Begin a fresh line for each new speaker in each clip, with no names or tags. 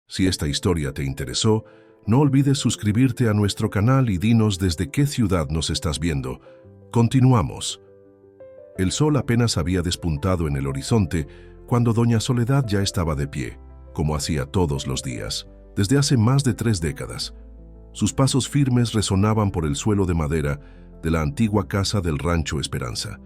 Si esta historia te interesó, no olvides suscribirte a nuestro canal y dinos desde qué ciudad nos estás viendo. Continuamos. El sol apenas había despuntado en el horizonte cuando doña Soledad ya estaba de pie, como hacía todos los días, desde hace más de 3 décadas. Sus pasos firmes resonaban por el suelo de madera de la antigua casa del Rancho Esperanza,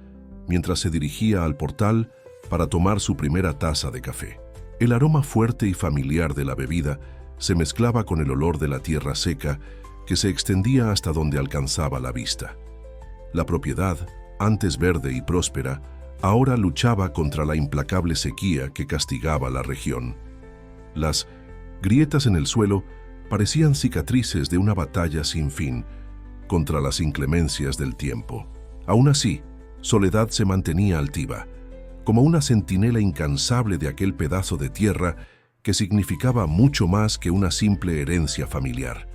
mientras se dirigía al portal para tomar su primera taza de café. El aroma fuerte y familiar de la bebida se mezclaba con el olor de la tierra seca que se extendía hasta donde alcanzaba la vista. La propiedad, antes verde y próspera, ahora luchaba contra la implacable sequía que castigaba la región. Las grietas en el suelo parecían cicatrices de una batalla sin fin contra las inclemencias del tiempo. Aún así, Soledad se mantenía altiva, como una centinela incansable de aquel pedazo de tierra que significaba mucho más que una simple herencia familiar.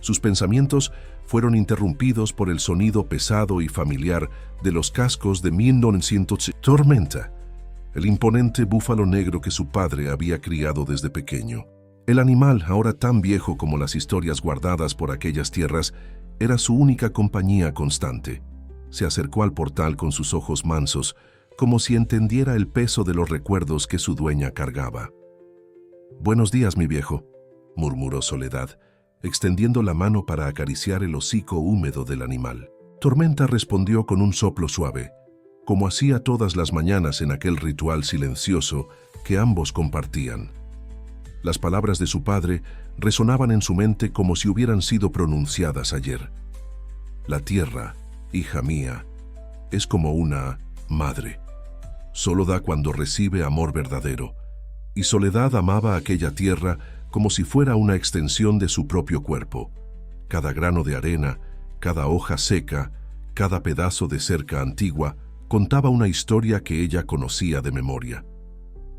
Sus pensamientos fueron interrumpidos por el sonido pesado y familiar de los cascos de 1900. Tormenta, el imponente búfalo negro que su padre había criado desde pequeño. El animal, ahora tan viejo como las historias guardadas por aquellas tierras, era su única compañía constante. Se acercó al portal con sus ojos mansos, como si entendiera el peso de los recuerdos que su dueña cargaba. «Buenos días, mi viejo», murmuró Soledad, extendiendo la mano para acariciar el hocico húmedo del animal. Tormenta respondió con un soplo suave, como hacía todas las mañanas en aquel ritual silencioso que ambos compartían. Las palabras de su padre resonaban en su mente como si hubieran sido pronunciadas ayer. La tierra, hija mía, es como una madre. Solo da cuando recibe amor verdadero. Y Soledad amaba aquella tierra como si fuera una extensión de su propio cuerpo. Cada grano de arena, cada hoja seca, cada pedazo de cerca antigua, contaba una historia que ella conocía de memoria.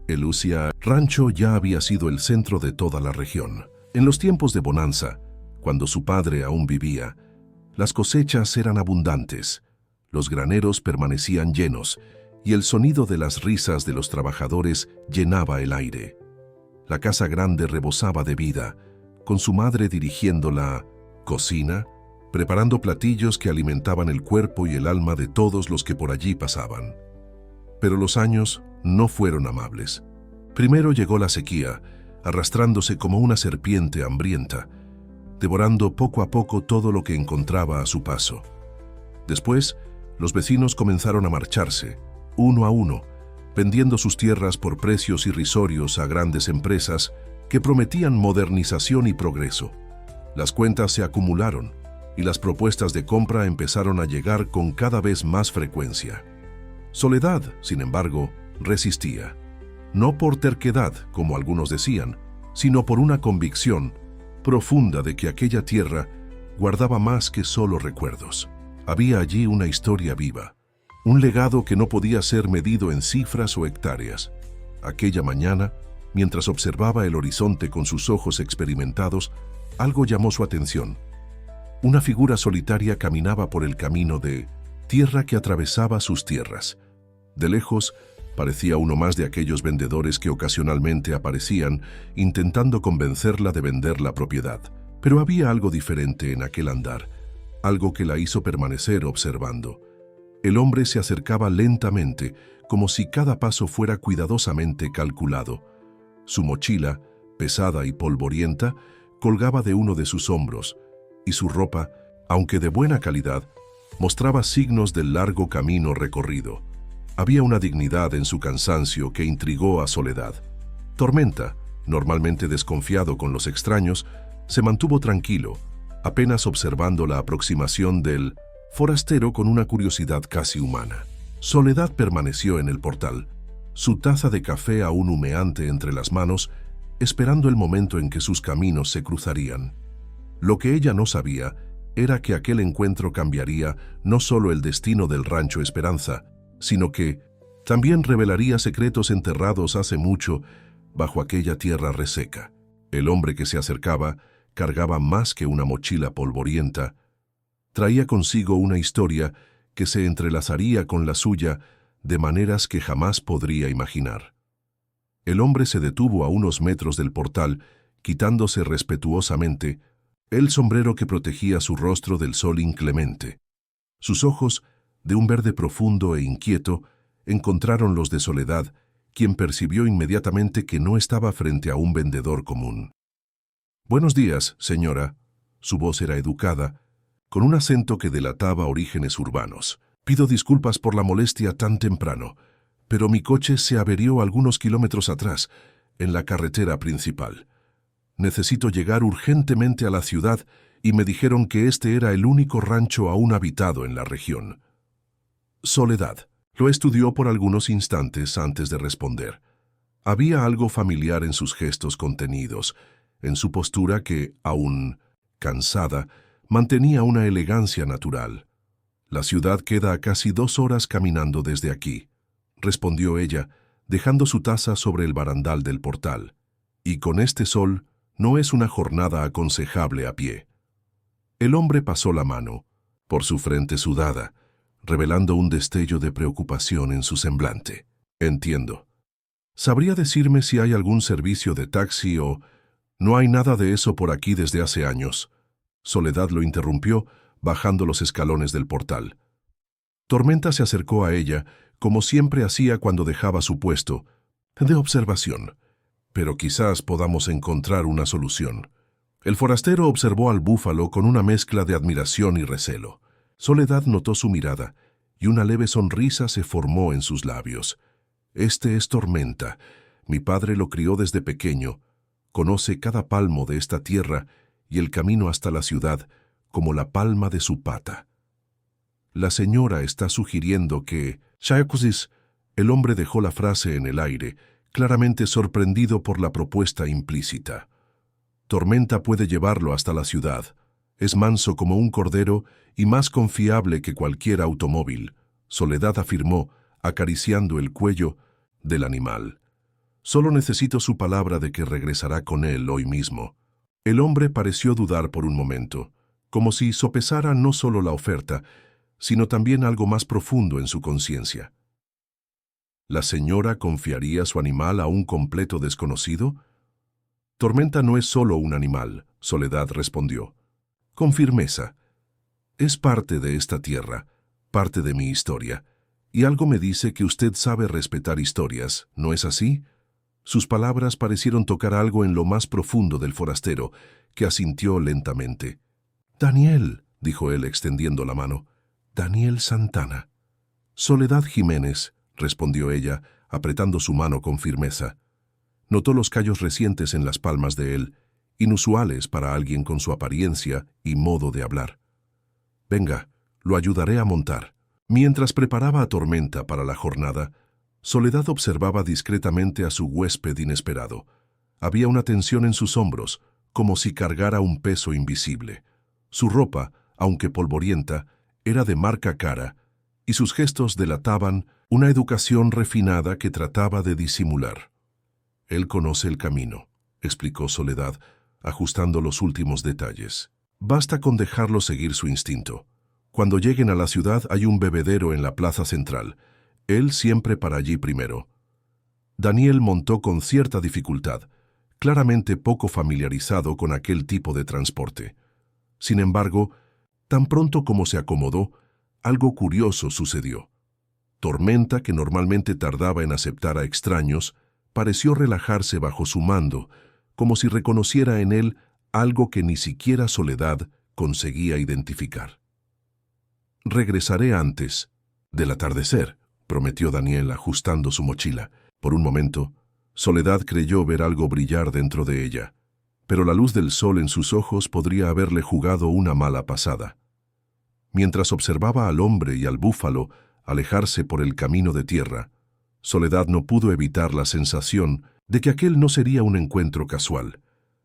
El Ucia Rancho ya había sido el centro de toda la región. En los tiempos de bonanza, cuando su padre aún vivía, las cosechas eran abundantes, los graneros permanecían llenos y el sonido de las risas de los trabajadores llenaba el aire. La casa grande rebosaba de vida, con su madre dirigiendo la cocina, preparando platillos que alimentaban el cuerpo y el alma de todos los que por allí pasaban. Pero los años no fueron amables. Primero llegó la sequía, arrastrándose como una serpiente hambrienta, devorando poco a poco todo lo que encontraba a su paso. Después, los vecinos comenzaron a marcharse, uno a uno, vendiendo sus tierras por precios irrisorios a grandes empresas que prometían modernización y progreso. Las cuentas se acumularon y las propuestas de compra empezaron a llegar con cada vez más frecuencia. Soledad, sin embargo, resistía. No por terquedad, como algunos decían, sino por una convicción profunda de que aquella tierra guardaba más que solo recuerdos. Había allí una historia viva, un legado que no podía ser medido en cifras o hectáreas. Aquella mañana, mientras observaba el horizonte con sus ojos experimentados, algo llamó su atención. Una figura solitaria caminaba por el camino de tierra que atravesaba sus tierras. De lejos, parecía uno más de aquellos vendedores que ocasionalmente aparecían intentando convencerla de vender la propiedad. Pero había algo diferente en aquel andar, algo que la hizo permanecer observando. El hombre se acercaba lentamente, como si cada paso fuera cuidadosamente calculado. Su mochila, pesada y polvorienta, colgaba de uno de sus hombros, y su ropa, aunque de buena calidad, mostraba signos del largo camino recorrido. Había una dignidad en su cansancio que intrigó a Soledad. Tormenta, normalmente desconfiado con los extraños, se mantuvo tranquilo, apenas observando la aproximación del forastero con una curiosidad casi humana. Soledad permaneció en el portal, su taza de café aún humeante entre las manos, esperando el momento en que sus caminos se cruzarían. Lo que ella no sabía era que aquel encuentro cambiaría no solo el destino del Rancho Esperanza, sino que también revelaría secretos enterrados hace mucho bajo aquella tierra reseca. El hombre que se acercaba cargaba más que una mochila polvorienta. Traía consigo una historia que se entrelazaría con la suya de maneras que jamás podría imaginar. El hombre se detuvo a unos metros del portal quitándose respetuosamente el sombrero que protegía su rostro del sol inclemente. Sus ojos, de un verde profundo e inquieto, encontraron los de Soledad, quien percibió inmediatamente que no estaba frente a un vendedor común. «Buenos días, señora». Su voz era educada, con un acento que delataba orígenes urbanos. «Pido disculpas por la molestia tan temprano, pero mi coche se averió algunos kilómetros atrás, en la carretera principal. Necesito llegar urgentemente a la ciudad y me dijeron que este era el único rancho aún habitado en la región». Soledad lo estudió por algunos instantes antes de responder. Había algo familiar en sus gestos contenidos, en su postura que, aún cansada, mantenía una elegancia natural. «La ciudad queda a casi 2 horas caminando desde aquí», respondió ella, dejando su taza sobre el barandal del portal. «Y con este sol no es una jornada aconsejable a pie». El hombre pasó la mano por su frente sudada, revelando un destello de preocupación en su semblante. «Entiendo. ¿Sabría decirme si hay algún servicio de taxi o...?» «No hay nada de eso por aquí desde hace años». Soledad lo interrumpió, bajando los escalones del portal. Tormenta se acercó a ella, como siempre hacía cuando dejaba su puesto, de observación. «Pero quizás podamos encontrar una solución». El forastero observó al búfalo con una mezcla de admiración y recelo. Soledad notó su mirada, y una leve sonrisa se formó en sus labios. «Este es Tormenta. Mi padre lo crió desde pequeño. Conoce cada palmo de esta tierra y el camino hasta la ciudad como la palma de su pata». «La señora está sugiriendo que...» «Shayakusis». El hombre dejó la frase en el aire, claramente sorprendido por la propuesta implícita. «Tormenta puede llevarlo hasta la ciudad. Es manso como un cordero y más confiable que cualquier automóvil», Soledad afirmó, acariciando el cuello del animal. «Solo necesito su palabra de que regresará con él hoy mismo». El hombre pareció dudar por un momento, como si sopesara no solo la oferta, sino también algo más profundo en su conciencia. ¿La señora confiaría su animal a un completo desconocido? «Tormenta no es solo un animal», Soledad respondió, con firmeza. «Es parte de esta tierra, parte de mi historia, y algo me dice que usted sabe respetar historias, ¿no es así?». Sus palabras parecieron tocar algo en lo más profundo del forastero, que asintió lentamente. «Daniel», dijo él extendiendo la mano. «Daniel Santana». «Soledad Jiménez», respondió ella, apretando su mano con firmeza. Notó los callos recientes en las palmas de él, inusuales para alguien con su apariencia y modo de hablar. «Venga, lo ayudaré a montar». Mientras preparaba a Tormenta para la jornada, Soledad observaba discretamente a su huésped inesperado. Había una tensión en sus hombros, como si cargara un peso invisible. Su ropa, aunque polvorienta, era de marca cara, y sus gestos delataban una educación refinada que trataba de disimular. «Él conoce el camino», explicó Soledad, ajustando los últimos detalles. «Basta con dejarlo seguir su instinto. Cuando lleguen a la ciudad hay un bebedero en la plaza central. Él siempre para allí primero». Daniel montó con cierta dificultad, claramente poco familiarizado con aquel tipo de transporte. Sin embargo, tan pronto como se acomodó, algo curioso sucedió. Tormenta, que normalmente tardaba en aceptar a extraños, pareció relajarse bajo su mando, como si reconociera en él algo que ni siquiera Soledad conseguía identificar. «Regresaré antes del atardecer», prometió Daniel ajustando su mochila. Por un momento, Soledad creyó ver algo brillar dentro de ella, pero la luz del sol en sus ojos podría haberle jugado una mala pasada. Mientras observaba al hombre y al búfalo alejarse por el camino de tierra, Soledad no pudo evitar la sensación de que aquel no sería un encuentro casual.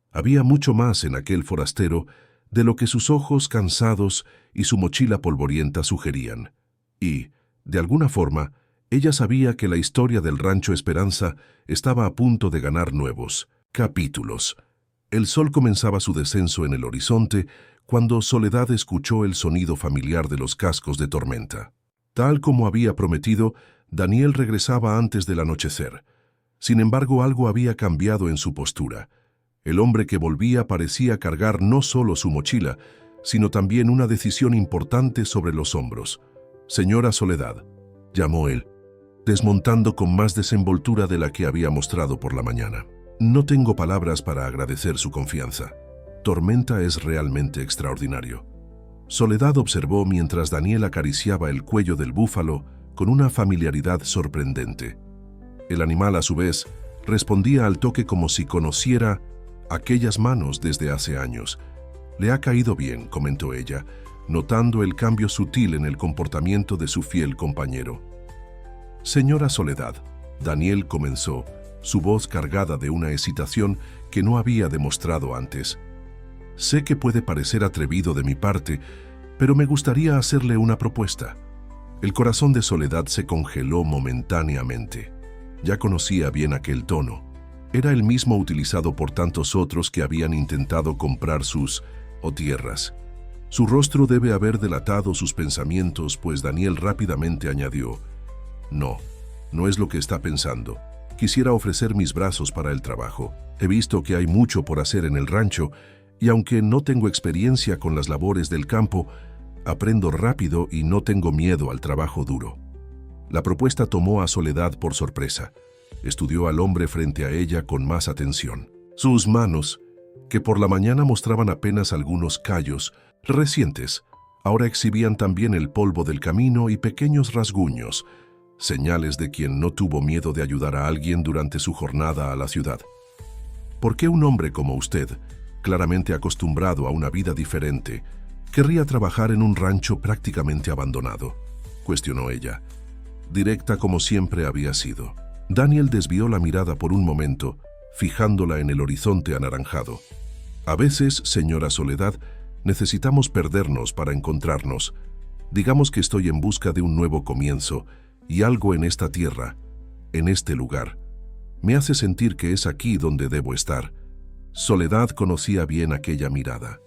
Había mucho más en aquel forastero de lo que sus ojos cansados y su mochila polvorienta sugerían. Y, de alguna forma, ella sabía que la historia del Rancho Esperanza estaba a punto de ganar nuevos capítulos. El sol comenzaba su descenso en el horizonte cuando Soledad escuchó el sonido familiar de los cascos de Tormenta. Tal como había prometido, Daniel regresaba antes del anochecer. Sin embargo, algo había cambiado en su postura. El hombre que volvía parecía cargar no solo su mochila, sino también una decisión importante sobre los hombros. «Señora Soledad», llamó él, desmontando con más desenvoltura de la que había mostrado por la mañana. «No tengo palabras para agradecer su confianza. Tormenta es realmente extraordinario». Soledad observó mientras Daniel acariciaba el cuello del búfalo con una familiaridad sorprendente. El animal, a su vez, respondía al toque como si conociera aquellas manos desde hace años. «Le ha caído bien», comentó ella, notando el cambio sutil en el comportamiento de su fiel compañero. «Señora Soledad», Daniel comenzó, su voz cargada de una excitación que no había demostrado antes. «Sé que puede parecer atrevido de mi parte, pero me gustaría hacerle una propuesta». El corazón de Soledad se congeló momentáneamente. Ya conocía bien aquel tono. Era el mismo utilizado por tantos otros que habían intentado comprar sus tierras. Su rostro debe haber delatado sus pensamientos, pues Daniel rápidamente añadió: «No, no es lo que está pensando. Quisiera ofrecer mis brazos para el trabajo. He visto que hay mucho por hacer en el rancho, y aunque no tengo experiencia con las labores del campo, aprendo rápido y no tengo miedo al trabajo duro». La propuesta tomó a Soledad por sorpresa. Estudió al hombre frente a ella con más atención. Sus manos, que por la mañana mostraban apenas algunos callos recientes, ahora exhibían también el polvo del camino y pequeños rasguños, señales de quien no tuvo miedo de ayudar a alguien durante su jornada a la ciudad. «¿Por qué un hombre como usted, claramente acostumbrado a una vida diferente, querría trabajar en un rancho prácticamente abandonado?», cuestionó ella, directa como siempre había sido. Daniel desvió la mirada por un momento, fijándola en el horizonte anaranjado. «A veces, señora Soledad, necesitamos perdernos para encontrarnos. Digamos que estoy en busca de un nuevo comienzo, y algo en esta tierra, en este lugar, me hace sentir que es aquí donde debo estar». Soledad conocía bien aquella mirada.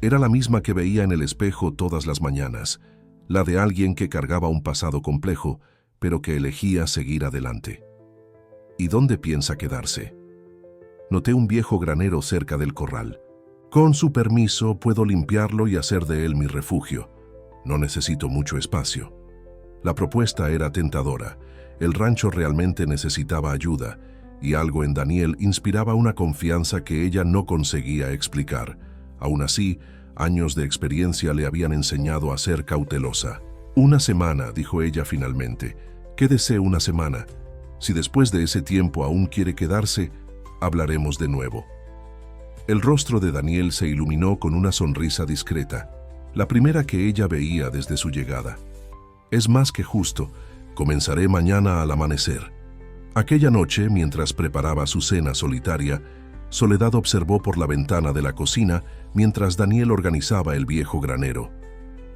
Era la misma que veía en el espejo todas las mañanas, la de alguien que cargaba un pasado complejo, pero que elegía seguir adelante. «¿Y dónde piensa quedarse?». «Noté un viejo granero cerca del corral. Con su permiso puedo limpiarlo y hacer de él mi refugio. No necesito mucho espacio». La propuesta era tentadora. El rancho realmente necesitaba ayuda, y algo en Daniel inspiraba una confianza que ella no conseguía explicar. Aún así, años de experiencia le habían enseñado a ser cautelosa. «Una semana», dijo ella finalmente. «Quédese una semana. Si después de ese tiempo aún quiere quedarse, hablaremos de nuevo». El rostro de Daniel se iluminó con una sonrisa discreta, la primera que ella veía desde su llegada. «Es más que justo. Comenzaré mañana al amanecer». Aquella noche, mientras preparaba su cena solitaria, Soledad observó por la ventana de la cocina mientras Daniel organizaba el viejo granero.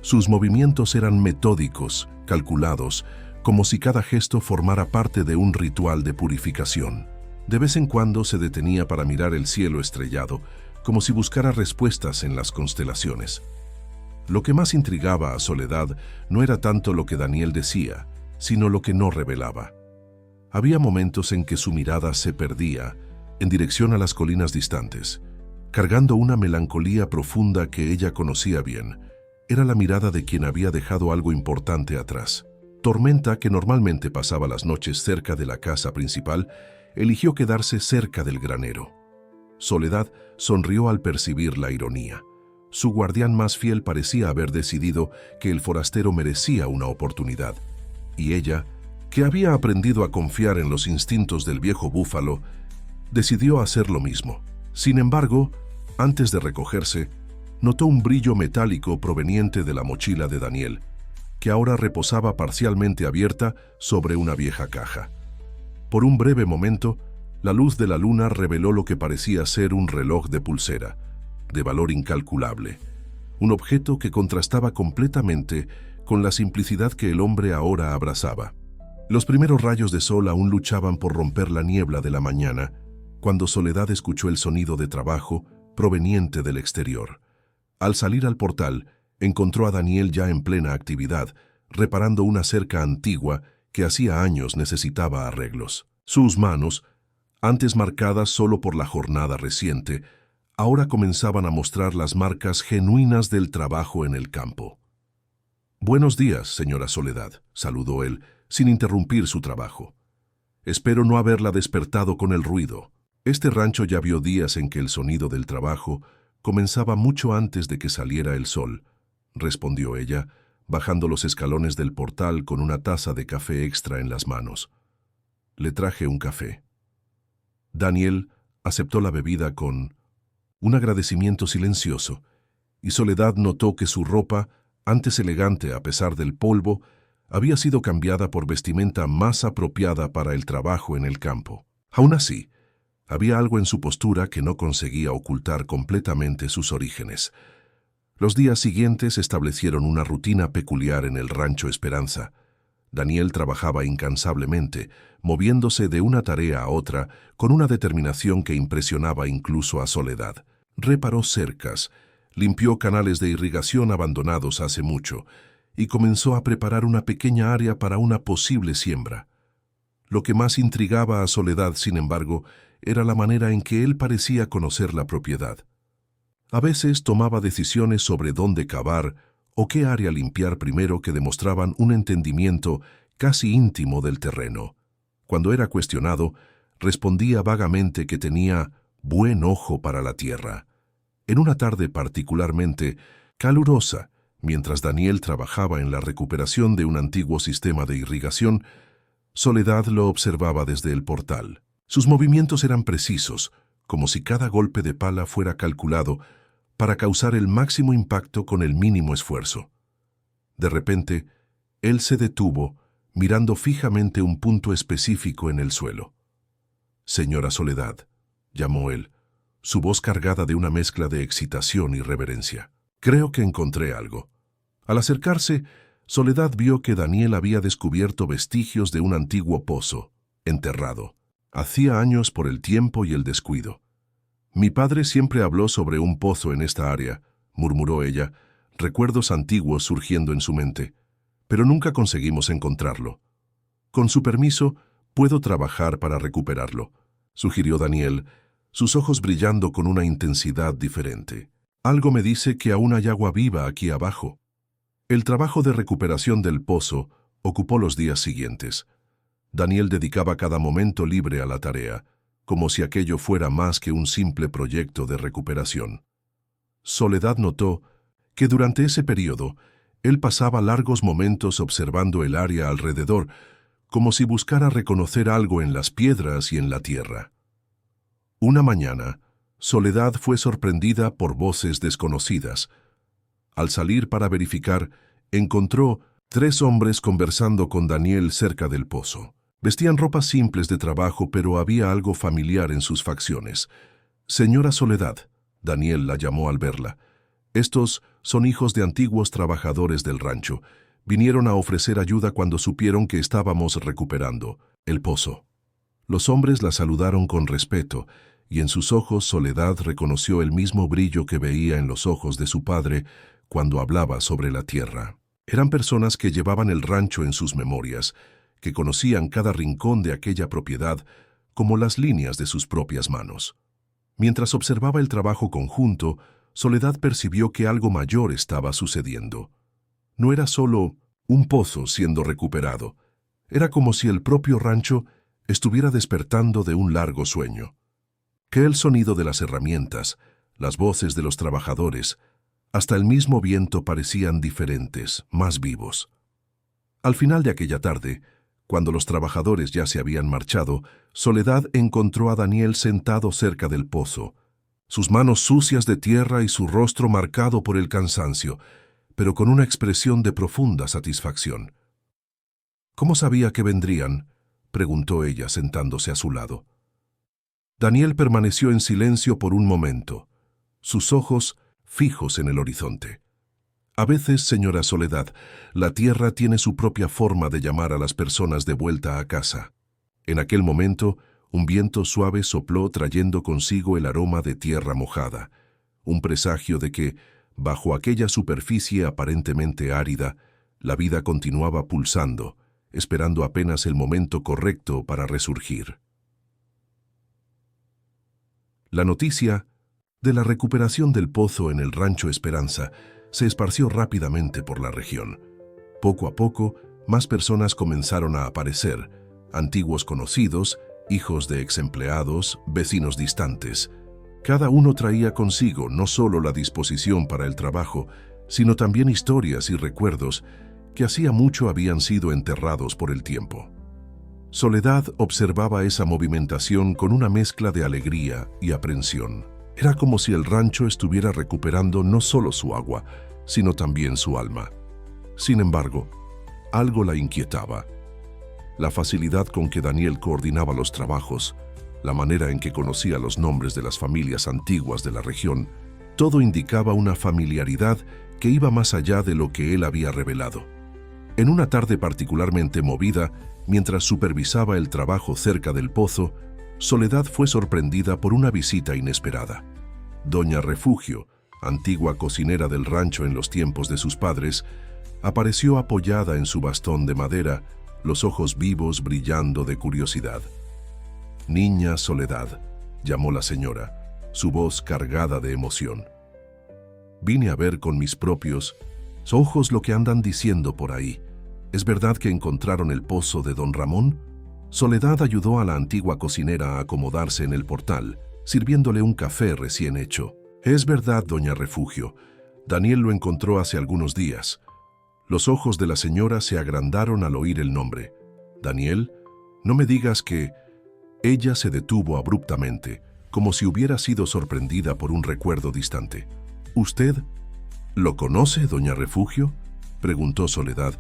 Sus movimientos eran metódicos, calculados, como si cada gesto formara parte de un ritual de purificación. De vez en cuando se detenía para mirar el cielo estrellado, como si buscara respuestas en las constelaciones. Lo que más intrigaba a Soledad no era tanto lo que Daniel decía, sino lo que no revelaba. Había momentos en que su mirada se perdía en dirección a las colinas distantes, cargando una melancolía profunda que ella conocía bien. Era la mirada de quien había dejado algo importante atrás. Tormenta, que normalmente pasaba las noches cerca de la casa principal, eligió quedarse cerca del granero. Soledad sonrió al percibir la ironía. Su guardián más fiel parecía haber decidido que el forastero merecía una oportunidad, y ella, que había aprendido a confiar en los instintos del viejo búfalo, decidió hacer lo mismo. Sin embargo, antes de recogerse, notó un brillo metálico proveniente de la mochila de Daniel, que ahora reposaba parcialmente abierta sobre una vieja caja. Por un breve momento, la luz de la luna reveló lo que parecía ser un reloj de pulsera, de valor incalculable, un objeto que contrastaba completamente con la simplicidad que el hombre ahora abrazaba. Los primeros rayos de sol aún luchaban por romper la niebla de la mañana, cuando Soledad escuchó el sonido de trabajo proveniente del exterior. Al salir al portal, encontró a Daniel ya en plena actividad, reparando una cerca antigua que hacía años necesitaba arreglos. Sus manos, antes marcadas solo por la jornada reciente, ahora comenzaban a mostrar las marcas genuinas del trabajo en el campo. «Buenos días, señora Soledad», saludó él, sin interrumpir su trabajo. «Espero no haberla despertado con el ruido. Este rancho ya vio días en que el sonido del trabajo comenzaba mucho antes de que saliera el sol», respondió ella, bajando los escalones del portal con una taza de café extra en las manos. Le traje un café. Daniel aceptó la bebida con un agradecimiento silencioso, y Soledad notó que su ropa, antes elegante a pesar del polvo, había sido cambiada por vestimenta más apropiada para el trabajo en el campo. Aún así, había algo en su postura que no conseguía ocultar completamente sus orígenes. Los días siguientes establecieron una rutina peculiar en el rancho Esperanza. Daniel trabajaba incansablemente, moviéndose de una tarea a otra con una determinación que impresionaba incluso a Soledad. Reparó cercas, limpió canales de irrigación abandonados hace mucho y comenzó a preparar una pequeña área para una posible siembra. Lo que más intrigaba a Soledad, sin embargo, era la manera en que él parecía conocer la propiedad. A veces tomaba decisiones sobre dónde cavar o qué área limpiar primero que demostraban un entendimiento casi íntimo del terreno. Cuando era cuestionado, respondía vagamente que tenía buen ojo para la tierra. En una tarde particularmente calurosa, mientras Daniel trabajaba en la recuperación de un antiguo sistema de irrigación, Soledad lo observaba desde el portal. Sus movimientos eran precisos, como si cada golpe de pala fuera calculado para causar el máximo impacto con el mínimo esfuerzo. De repente, él se detuvo, mirando fijamente un punto específico en el suelo. «Señora Soledad», llamó él, su voz cargada de una mezcla de excitación y reverencia. «Creo que encontré algo». Al acercarse, Soledad vio que Daniel había descubierto vestigios de un antiguo pozo, enterrado. Hacía años por el tiempo y el descuido. «Mi padre siempre habló sobre un pozo en esta área», murmuró ella, recuerdos antiguos surgiendo en su mente, «pero nunca conseguimos encontrarlo. Con su permiso, puedo trabajar para recuperarlo», sugirió Daniel, sus ojos brillando con una intensidad diferente. «Algo me dice que aún hay agua viva aquí abajo». El trabajo de recuperación del pozo ocupó los días siguientes. Daniel dedicaba cada momento libre a la tarea, como si aquello fuera más que un simple proyecto de recuperación. Soledad notó que durante ese periodo él pasaba largos momentos observando el área alrededor, como si buscara reconocer algo en las piedras y en la tierra. Una mañana, Soledad fue sorprendida por voces desconocidas. Al salir para verificar, encontró 3 hombres conversando con Daniel cerca del pozo. Vestían ropas simples de trabajo, pero había algo familiar en sus facciones. «Señora Soledad», Daniel la llamó al verla. «Estos son hijos de antiguos trabajadores del rancho. Vinieron a ofrecer ayuda cuando supieron que estábamos recuperando el pozo». Los hombres la saludaron con respeto, y en sus ojos Soledad reconoció el mismo brillo que veía en los ojos de su padre cuando hablaba sobre la tierra. Eran personas que llevaban el rancho en sus memorias, que conocían cada rincón de aquella propiedad como las líneas de sus propias manos. Mientras observaba el trabajo conjunto, Soledad percibió que algo mayor estaba sucediendo. No era solo un pozo siendo recuperado, era como si el propio rancho estuviera despertando de un largo sueño. Que el sonido de las herramientas, las voces de los trabajadores, hasta el mismo viento parecían diferentes, más vivos. Al final de aquella tarde, cuando los trabajadores ya se habían marchado, Soledad encontró a Daniel sentado cerca del pozo, sus manos sucias de tierra y su rostro marcado por el cansancio, pero con una expresión de profunda satisfacción. «¿Cómo sabía que vendrían?», preguntó ella sentándose a su lado. Daniel permaneció en silencio por un momento, sus ojos fijos en el horizonte. «A veces, señora Soledad, la tierra tiene su propia forma de llamar a las personas de vuelta a casa». En aquel momento, un viento suave sopló trayendo consigo el aroma de tierra mojada, un presagio de que, bajo aquella superficie aparentemente árida, la vida continuaba pulsando, esperando apenas el momento correcto para resurgir. La noticia de la recuperación del pozo en el Rancho Esperanza se esparció rápidamente por la región. Poco a poco, más personas comenzaron a aparecer, antiguos conocidos, hijos de exempleados, vecinos distantes. Cada uno traía consigo no solo la disposición para el trabajo, sino también historias y recuerdos que hacía mucho habían sido enterrados por el tiempo. Soledad observaba esa movimentación con una mezcla de alegría y aprensión. Era como si el rancho estuviera recuperando no solo su agua, sino también su alma. Sin embargo, algo la inquietaba. La facilidad con que Daniel coordinaba los trabajos, la manera en que conocía los nombres de las familias antiguas de la región, todo indicaba una familiaridad que iba más allá de lo que él había revelado. En una tarde particularmente movida, mientras supervisaba el trabajo cerca del pozo, Soledad fue sorprendida por una visita inesperada. Doña Refugio, antigua cocinera del rancho en los tiempos de sus padres, apareció apoyada en su bastón de madera, los ojos vivos brillando de curiosidad. «Niña Soledad», llamó la señora, su voz cargada de emoción. «Vine a ver con mis propios ojos lo que andan diciendo por ahí. ¿Es verdad que encontraron el pozo de don Ramón?». Soledad ayudó a la antigua cocinera a acomodarse en el portal, sirviéndole un café recién hecho. «Es verdad, doña Refugio. Daniel lo encontró hace algunos días». Los ojos de la señora se agrandaron al oír el nombre. «¿Daniel? No me digas que...». Ella se detuvo abruptamente, como si hubiera sido sorprendida por un recuerdo distante. «¿Usted lo conoce, doña Refugio?», preguntó Soledad,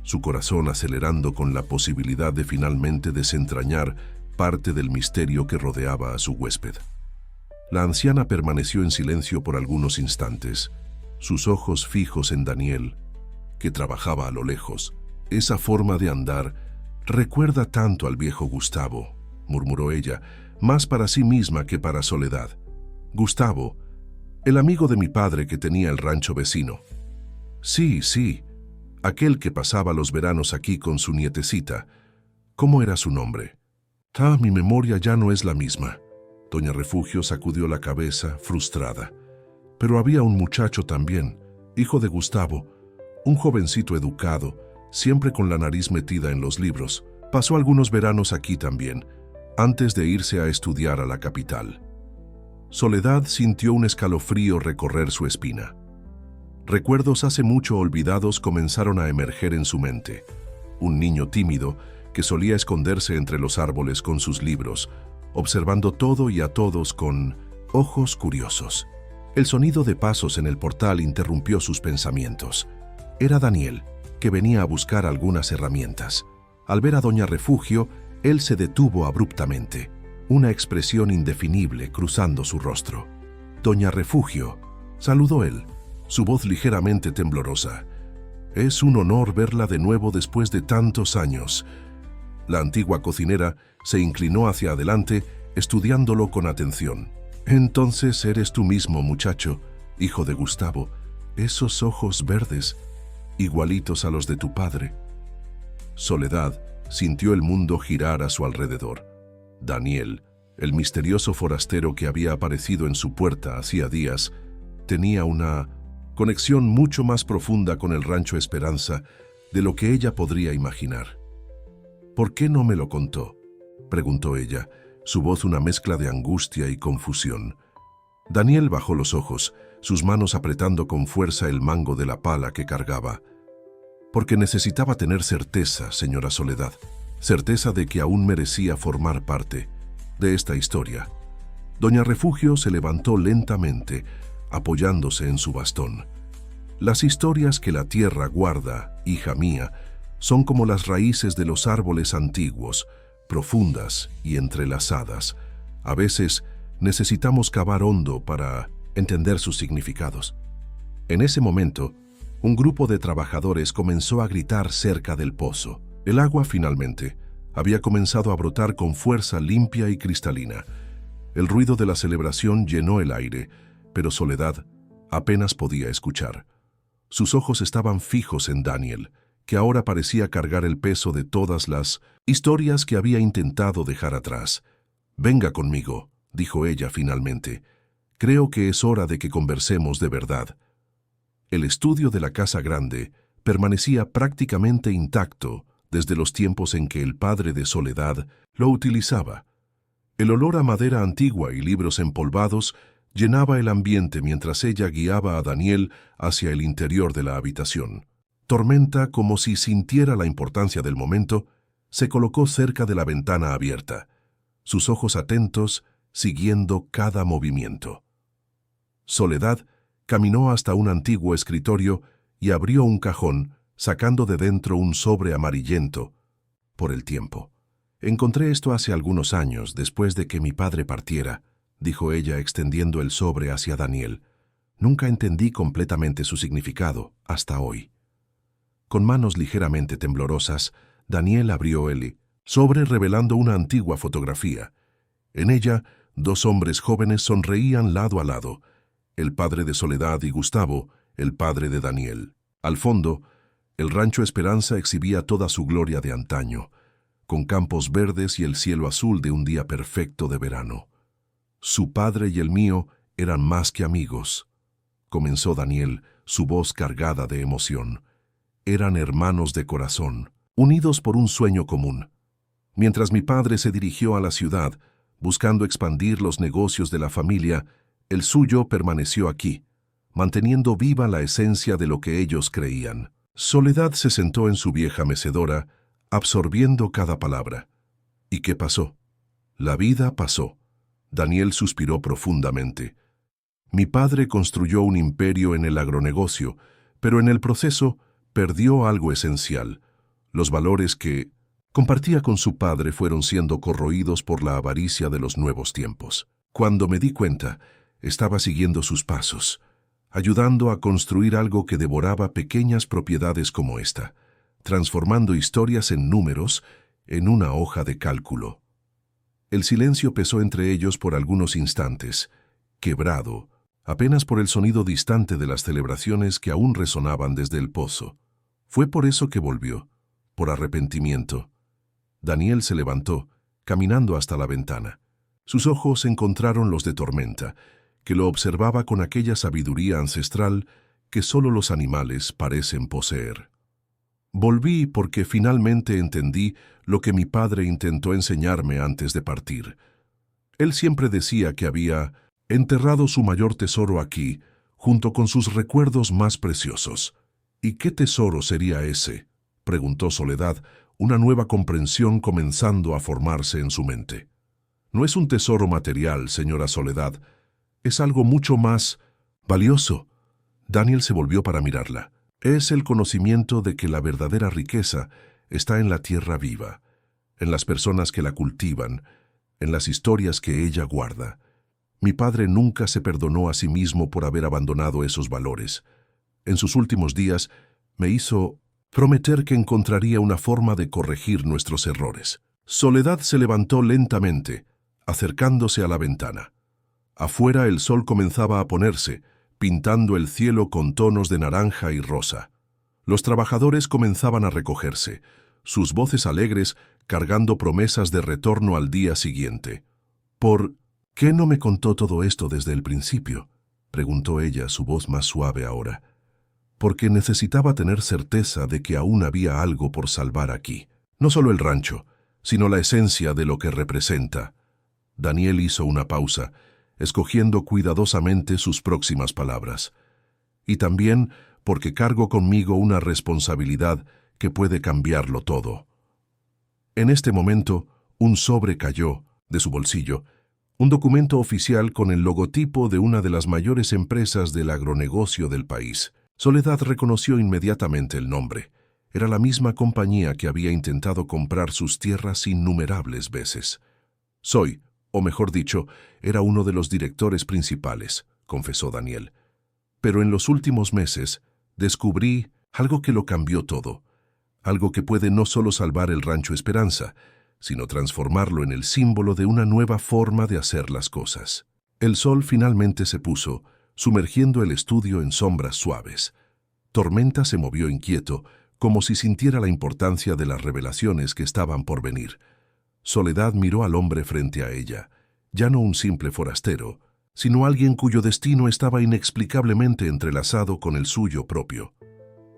su corazón acelerando con la posibilidad de finalmente desentrañar parte del misterio que rodeaba a su huésped. La anciana permaneció en silencio por algunos instantes, sus ojos fijos en Daniel, que trabajaba a lo lejos. «Esa forma de andar recuerda tanto al viejo Gustavo», murmuró ella, más para sí misma que para Soledad. «Gustavo, el amigo de mi padre que tenía el rancho vecino». «Sí, sí, aquel que pasaba los veranos aquí con su nietecita. ¿Cómo era su nombre?». Mi memoria ya no es la misma». Doña Refugio sacudió la cabeza, frustrada. «Pero había un muchacho también, hijo de Gustavo, un jovencito educado, siempre con la nariz metida en los libros. Pasó algunos veranos aquí también, antes de irse a estudiar a la capital». Soledad sintió un escalofrío recorrer su espina. Recuerdos hace mucho olvidados comenzaron a emerger en su mente. Un niño tímido que solía esconderse entre los árboles con sus libros, observando todo y a todos con ojos curiosos. El sonido de pasos en el portal interrumpió sus pensamientos. Era Daniel, que venía a buscar algunas herramientas. Al ver a doña Refugio, él se detuvo abruptamente, una expresión indefinible cruzando su rostro. «Doña Refugio», saludó él, su voz ligeramente temblorosa. «Es un honor verla de nuevo después de tantos años». La antigua cocinera se inclinó hacia adelante, estudiándolo con atención. «Entonces eres tú mismo, muchacho, hijo de Gustavo. Esos ojos verdes, igualitos a los de tu padre». Soledad sintió el mundo girar a su alrededor. Daniel, el misterioso forastero que había aparecido en su puerta hacía días, tenía una conexión mucho más profunda con el Rancho Esperanza de lo que ella podría imaginar. «¿Por qué no me lo contó?», preguntó ella, su voz una mezcla de angustia y confusión. Daniel bajó los ojos, sus manos apretando con fuerza el mango de la pala que cargaba. «Porque necesitaba tener certeza, señora Soledad, certeza de que aún merecía formar parte de esta historia». Doña Refugio se levantó lentamente, apoyándose en su bastón. «Las historias que la tierra guarda, hija mía, son como las raíces de los árboles antiguos, profundas y entrelazadas. A veces necesitamos cavar hondo para entender sus significados». En ese momento, un grupo de trabajadores comenzó a gritar cerca del pozo. El agua, finalmente, había comenzado a brotar con fuerza limpia y cristalina. El ruido de la celebración llenó el aire, pero Soledad apenas podía escuchar. Sus ojos estaban fijos en Daniel, que ahora parecía cargar el peso de todas las historias que había intentado dejar atrás. «Venga conmigo», dijo ella finalmente. Creo que es hora de que conversemos de verdad. El estudio de la casa grande permanecía prácticamente intacto desde los tiempos en que el padre de Soledad lo utilizaba. El olor a madera antigua y libros empolvados llenaba el ambiente mientras ella guiaba a Daniel hacia el interior de la habitación. Tormenta, como si sintiera la importancia del momento, se colocó cerca de la ventana abierta, sus ojos atentos siguiendo cada movimiento. Soledad caminó hasta un antiguo escritorio y abrió un cajón, sacando de dentro un sobre amarillento por el tiempo. Encontré esto hace algunos años, después de que mi padre partiera, dijo ella extendiendo el sobre hacia Daniel. Nunca entendí completamente su significado, hasta hoy. Con manos ligeramente temblorosas, Daniel abrió el sobre revelando una antigua fotografía. En ella, dos hombres jóvenes sonreían lado a lado, el padre de Soledad y Gustavo, el padre de Daniel. Al fondo, el rancho Esperanza exhibía toda su gloria de antaño, con campos verdes y el cielo azul de un día perfecto de verano. Su padre y el mío eran más que amigos, comenzó Daniel, su voz cargada de emoción. Eran hermanos de corazón, unidos por un sueño común. Mientras mi padre se dirigió a la ciudad, buscando expandir los negocios de la familia, el suyo permaneció aquí, manteniendo viva la esencia de lo que ellos creían. Soledad se sentó en su vieja mecedora, absorbiendo cada palabra. ¿Y qué pasó? La vida pasó. Daniel suspiró profundamente. Mi padre construyó un imperio en el agronegocio, pero en el proceso perdió algo esencial. Los valores que compartía con su padre fueron siendo corroídos por la avaricia de los nuevos tiempos. Cuando me di cuenta, estaba siguiendo sus pasos, ayudando a construir algo que devoraba pequeñas propiedades como esta, transformando historias en números en una hoja de cálculo. El silencio pesó entre ellos por algunos instantes, quebrado, apenas por el sonido distante de las celebraciones que aún resonaban desde el pozo. Fue por eso que volvió, por arrepentimiento. Daniel se levantó, caminando hasta la ventana. Sus ojos encontraron los de Tormenta, que lo observaba con aquella sabiduría ancestral que solo los animales parecen poseer. Volví porque finalmente entendí lo que mi padre intentó enseñarme antes de partir. Él siempre decía que había enterrado su mayor tesoro aquí, junto con sus recuerdos más preciosos. ¿Y qué tesoro sería ese?, preguntó Soledad, una nueva comprensión comenzando a formarse en su mente. No es un tesoro material, señora Soledad. Es algo mucho más valioso. Daniel se volvió para mirarla. Es el conocimiento de que la verdadera riqueza está en la tierra viva, en las personas que la cultivan, en las historias que ella guarda. Mi padre nunca se perdonó a sí mismo por haber abandonado esos valores. En sus últimos días me hizo prometer que encontraría una forma de corregir nuestros errores. Soledad se levantó lentamente, acercándose a la ventana. Afuera el sol comenzaba a ponerse, pintando el cielo con tonos de naranja y rosa. Los trabajadores comenzaban a recogerse, sus voces alegres cargando promesas de retorno al día siguiente. ¿Por qué no me contó todo esto desde el principio?, preguntó ella, su voz más suave ahora. Porque necesitaba tener certeza de que aún había algo por salvar aquí. No solo el rancho, sino la esencia de lo que representa. Daniel hizo una pausa, escogiendo cuidadosamente sus próximas palabras. Y también porque cargo conmigo una responsabilidad que puede cambiarlo todo. En este momento, un sobre cayó de su bolsillo, un documento oficial con el logotipo de una de las mayores empresas del agronegocio del país. Soledad reconoció inmediatamente el nombre. Era la misma compañía que había intentado comprar sus tierras innumerables veces. Soy, o mejor dicho, era uno de los directores principales, confesó Daniel. Pero en los últimos meses descubrí algo que lo cambió todo. Algo que puede no solo salvar el Rancho Esperanza, sino transformarlo en el símbolo de una nueva forma de hacer las cosas. El sol finalmente se puso, sumergiendo el estudio en sombras suaves. Tormenta se movió inquieto, como si sintiera la importancia de las revelaciones que estaban por venir. Soledad miró al hombre frente a ella. ya no un simple forastero, sino alguien cuyo destino estaba inexplicablemente entrelazado con el suyo propio.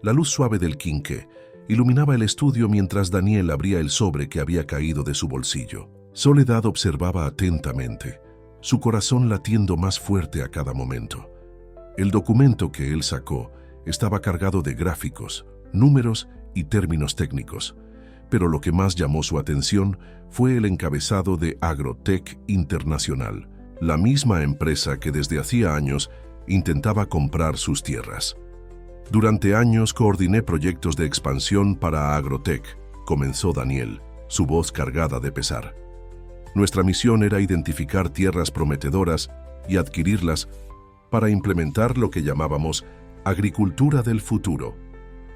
La luz suave del quinqué iluminaba el estudio mientras Daniel abría el sobre que había caído de su bolsillo. Soledad observaba atentamente, su corazón latiendo más fuerte a cada momento. El documento que él sacó estaba cargado de gráficos, números y términos técnicos, pero lo que más llamó su atención fue el encabezado de Agrotech Internacional, la misma empresa que desde hacía años intentaba comprar sus tierras. Durante años coordiné proyectos de expansión para Agrotech, comenzó Daniel, su voz cargada de pesar. Nuestra misión era identificar tierras prometedoras y adquirirlas para implementar lo que llamábamos agricultura del futuro.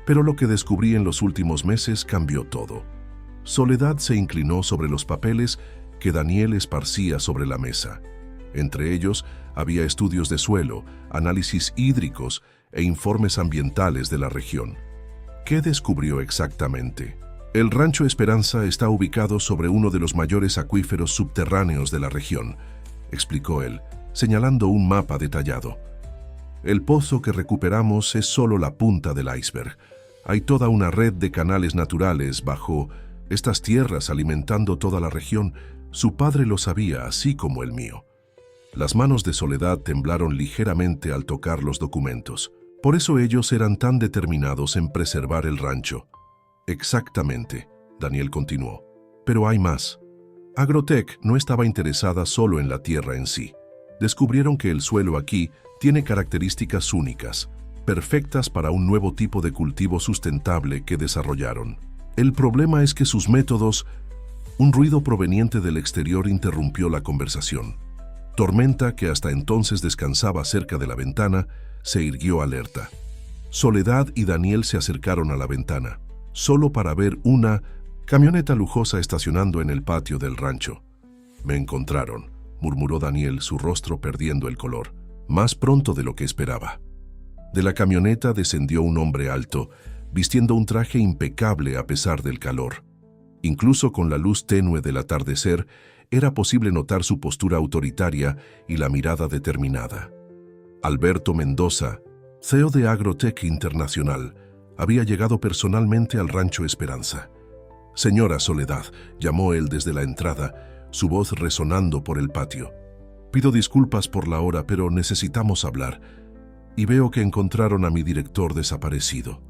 Pero lo que descubrí en los últimos meses cambió todo. Soledad se inclinó sobre los papeles que Daniel esparcía sobre la mesa. Entre ellos había estudios de suelo, análisis hídricos e informes ambientales de la región. ¿Qué descubrió exactamente? El Rancho Esperanza está ubicado sobre uno de los mayores acuíferos subterráneos de la región, explicó él, señalando un mapa detallado. El pozo que recuperamos es solo la punta del iceberg. Hay toda una red de canales naturales bajo estas tierras alimentando toda la región. Su padre lo sabía, así como el mío. Las manos de Soledad temblaron ligeramente al tocar los documentos. Por eso ellos eran tan determinados en preservar el rancho. Exactamente, Daniel continuó. Pero hay más. Agrotech no estaba interesada solo en la tierra en sí. Descubrieron que el suelo aquí tiene características únicas, perfectas para un nuevo tipo de cultivo sustentable que desarrollaron. El problema es que sus métodos... Un ruido proveniente del exterior interrumpió la conversación. Tormenta, que hasta entonces descansaba cerca de la ventana, se irguió alerta. Soledad y Daniel se acercaron a la ventana, solo para ver una camioneta lujosa estacionando en el patio del rancho. «Me encontraron», murmuró Daniel, su rostro perdiendo el color, más pronto de lo que esperaba. De la camioneta descendió un hombre alto, vistiendo un traje impecable a pesar del calor. Incluso con la luz tenue del atardecer, era posible notar su postura autoritaria y la mirada determinada. Alberto Mendoza, CEO de Agrotech Internacional, había llegado personalmente al Rancho Esperanza. «Señora Soledad», llamó él desde la entrada, su voz resonando por el patio. «Pido disculpas por la hora, pero necesitamos hablar. Y veo que encontraron a mi director desaparecido».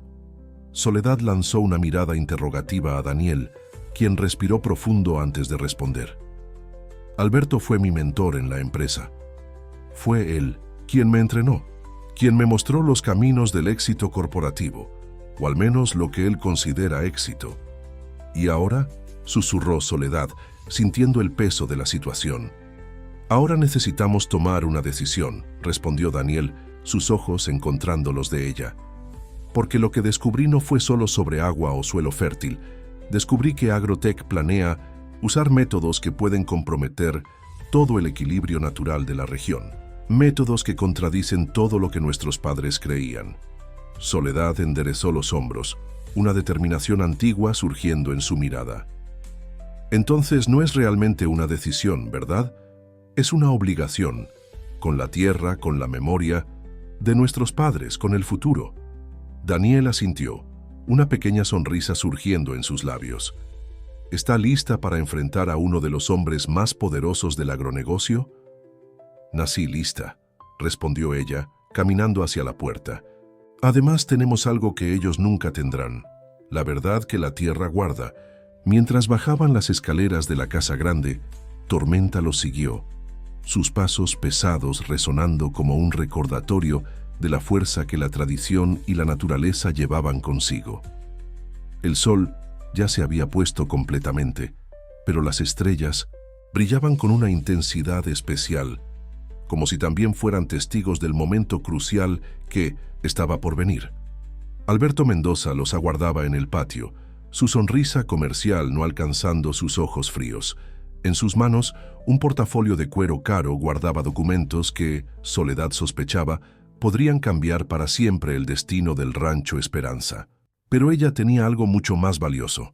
Soledad lanzó una mirada interrogativa a Daniel, quien respiró profundo antes de responder. «Alberto fue mi mentor en la empresa. Fue él quien me entrenó, quien me mostró los caminos del éxito corporativo, o al menos lo que él considera éxito. ¿Y ahora?», susurró Soledad, sintiendo el peso de la situación. «Ahora necesitamos tomar una decisión», respondió Daniel, sus ojos encontrando los de ella. «Porque lo que descubrí no fue solo sobre agua o suelo fértil. Descubrí que Agrotech planea usar métodos que pueden comprometer todo el equilibrio natural de la región. Métodos que contradicen todo lo que nuestros padres creían». Soledad enderezó los hombros, una determinación antigua surgiendo en su mirada. «Entonces no es realmente una decisión, ¿verdad? Es una obligación, con la tierra, con la memoria, de nuestros padres, con el futuro». Daniel asintió, una pequeña sonrisa surgiendo en sus labios. «¿Está lista para enfrentar a uno de los hombres más poderosos del agronegocio?» «Nací lista», respondió ella, caminando hacia la puerta. «Además tenemos algo que ellos nunca tendrán, la verdad que la tierra guarda». Mientras bajaban las escaleras de la casa grande, Tormenta los siguió, sus pasos pesados resonando como un recordatorio de la fuerza que la tradición y la naturaleza llevaban consigo. El sol ya se había puesto completamente, pero las estrellas brillaban con una intensidad especial, como si también fueran testigos del momento crucial que estaba por venir. Alberto Mendoza los aguardaba en el patio, su sonrisa comercial no alcanzando sus ojos fríos. En sus manos, un portafolio de cuero caro guardaba documentos que, Soledad sospechaba, podrían cambiar para siempre el destino del Rancho Esperanza. Pero ella tenía algo mucho más valioso: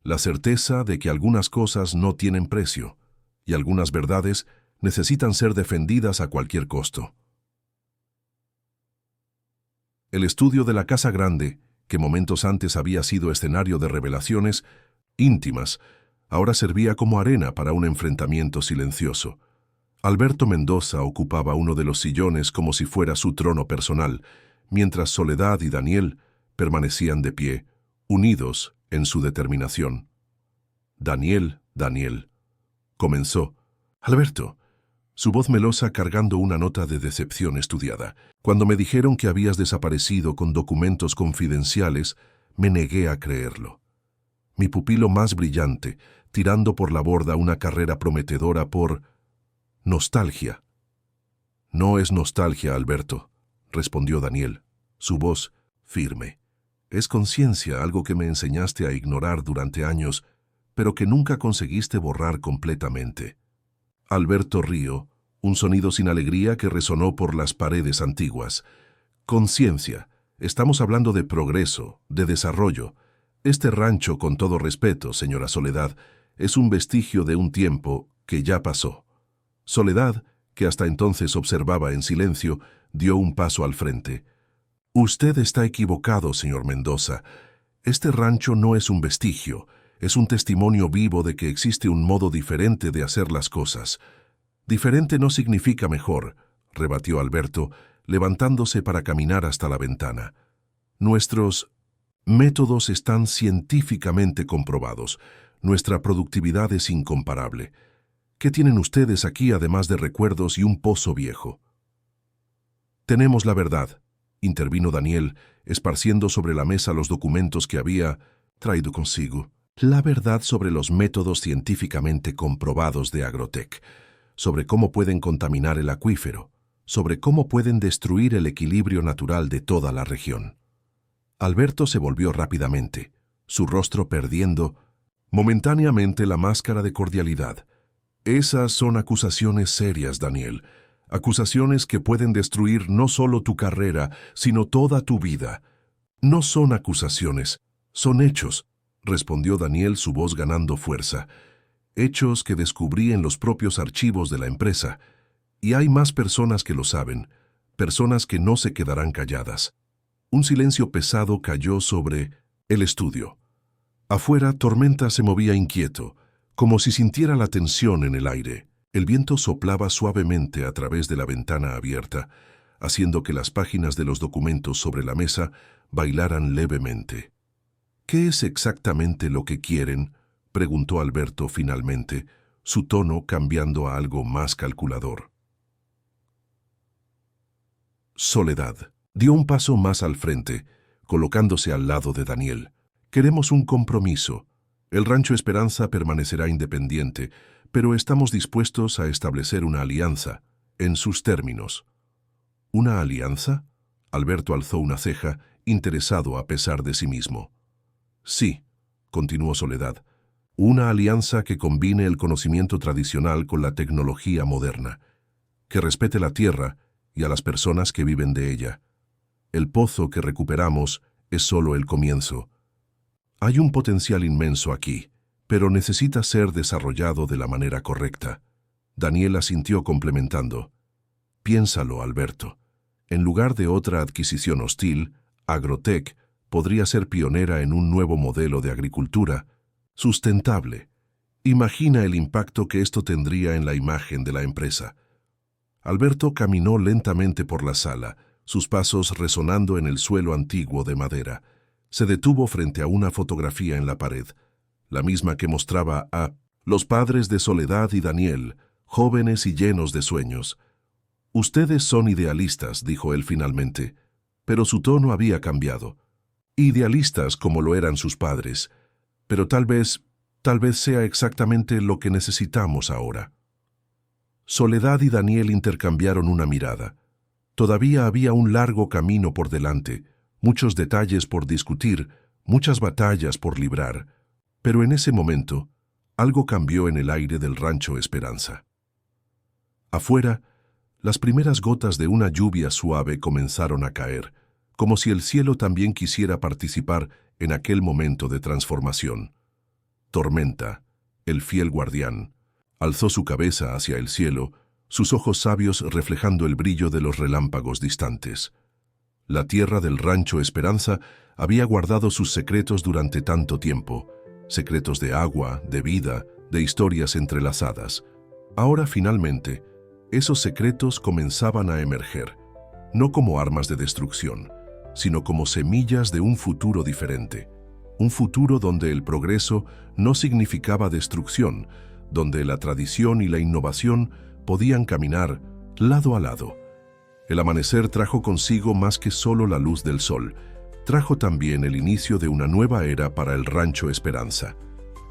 la certeza de que algunas cosas no tienen precio, y algunas verdades necesitan ser defendidas a cualquier costo. El estudio de la Casa Grande, que momentos antes había sido escenario de revelaciones íntimas, ahora servía como arena para un enfrentamiento silencioso. Alberto Mendoza ocupaba uno de los sillones como si fuera su trono personal, mientras Soledad y Daniel permanecían de pie, unidos en su determinación. Daniel, comenzó. Alberto, su voz melosa cargando una nota de decepción estudiada. Cuando me dijeron que habías desaparecido con documentos confidenciales, me negué a creerlo. Mi pupilo más brillante, tirando por la borda una carrera prometedora por nostalgia. No es nostalgia, Alberto, respondió Daniel, su voz firme. Es conciencia, algo que me enseñaste a ignorar durante años, pero que nunca conseguiste borrar completamente. Alberto rió, un sonido sin alegría que resonó por las paredes antiguas. Conciencia. Estamos hablando de progreso, de desarrollo. Este rancho, con todo respeto, señora Soledad, es un vestigio de un tiempo que ya pasó. Soledad, que hasta entonces observaba en silencio, dio un paso al frente. Usted está equivocado, señor Mendoza. Este rancho no es un vestigio, es un testimonio vivo de que existe un modo diferente de hacer las cosas. Diferente no significa mejor, rebatió Alberto, levantándose para caminar hasta la ventana. Nuestros métodos están científicamente comprobados. Nuestra productividad es incomparable. ¿Qué tienen ustedes aquí además de recuerdos y un pozo viejo? Tenemos la verdad, intervino Daniel, esparciendo sobre la mesa los documentos que había traído consigo. La verdad sobre los métodos científicamente comprobados de Agrotech, sobre cómo pueden contaminar el acuífero, sobre cómo pueden destruir el equilibrio natural de toda la región. Alberto se volvió rápidamente, su rostro perdiendo momentáneamente la máscara de cordialidad. Esas son acusaciones serias, Daniel. Acusaciones que pueden destruir no solo tu carrera, sino toda tu vida. No son acusaciones, son hechos, respondió Daniel, su voz ganando fuerza. Hechos que descubrí en los propios archivos de la empresa. Y hay más personas que lo saben, personas que no se quedarán calladas. Un silencio pesado cayó sobre el estudio. Afuera, Tormenta se movía inquieto, como si sintiera la tensión en el aire. El viento soplaba suavemente a través de la ventana abierta, haciendo que las páginas de los documentos sobre la mesa bailaran levemente. ¿Qué es exactamente lo que quieren?, preguntó Alberto finalmente, su tono cambiando a algo más calculador. Soledad dio un paso más al frente, colocándose al lado de Daniel. Queremos un compromiso. El Rancho Esperanza permanecerá independiente, pero estamos dispuestos a establecer una alianza, en sus términos. ¿Una alianza? Alberto alzó una ceja, interesado a pesar de sí mismo. Sí, continuó Soledad, una alianza que combine el conocimiento tradicional con la tecnología moderna, que respete la tierra y a las personas que viven de ella. El pozo que recuperamos es solo el comienzo. Hay un potencial inmenso aquí, pero necesita ser desarrollado de la manera correcta. Daniel asintió complementando. Piénsalo, Alberto. En lugar de otra adquisición hostil, Agrotech podría ser pionera en un nuevo modelo de agricultura sustentable. Imagina el impacto que esto tendría en la imagen de la empresa. Alberto caminó lentamente por la sala, sus pasos resonando en el suelo antiguo de madera. Se detuvo frente a una fotografía en la pared, la misma que mostraba a los padres de Soledad y Daniel, jóvenes y llenos de sueños. Ustedes son idealistas, dijo él finalmente, pero su tono había cambiado. Idealistas como lo eran sus padres, pero tal vez sea exactamente lo que necesitamos ahora. Soledad y Daniel intercambiaron una mirada. Todavía había un largo camino por delante, muchos detalles por discutir, muchas batallas por librar, pero en ese momento, algo cambió en el aire del Rancho Esperanza. Afuera, las primeras gotas de una lluvia suave comenzaron a caer, como si el cielo también quisiera participar en aquel momento de transformación. Tormenta, el fiel guardián, alzó su cabeza hacia el cielo, sus ojos sabios reflejando el brillo de los relámpagos distantes. La tierra del rancho Esperanza había guardado sus secretos durante tanto tiempo, secretos de agua, de vida, de historias entrelazadas. Ahora finalmente, esos secretos comenzaban a emerger, no como armas de destrucción, sino como semillas de un futuro diferente. Un futuro donde el progreso no significaba destrucción, donde la tradición y la innovación podían caminar lado a lado. El amanecer trajo consigo más que solo la luz del sol, trajo también el inicio de una nueva era para el rancho Esperanza.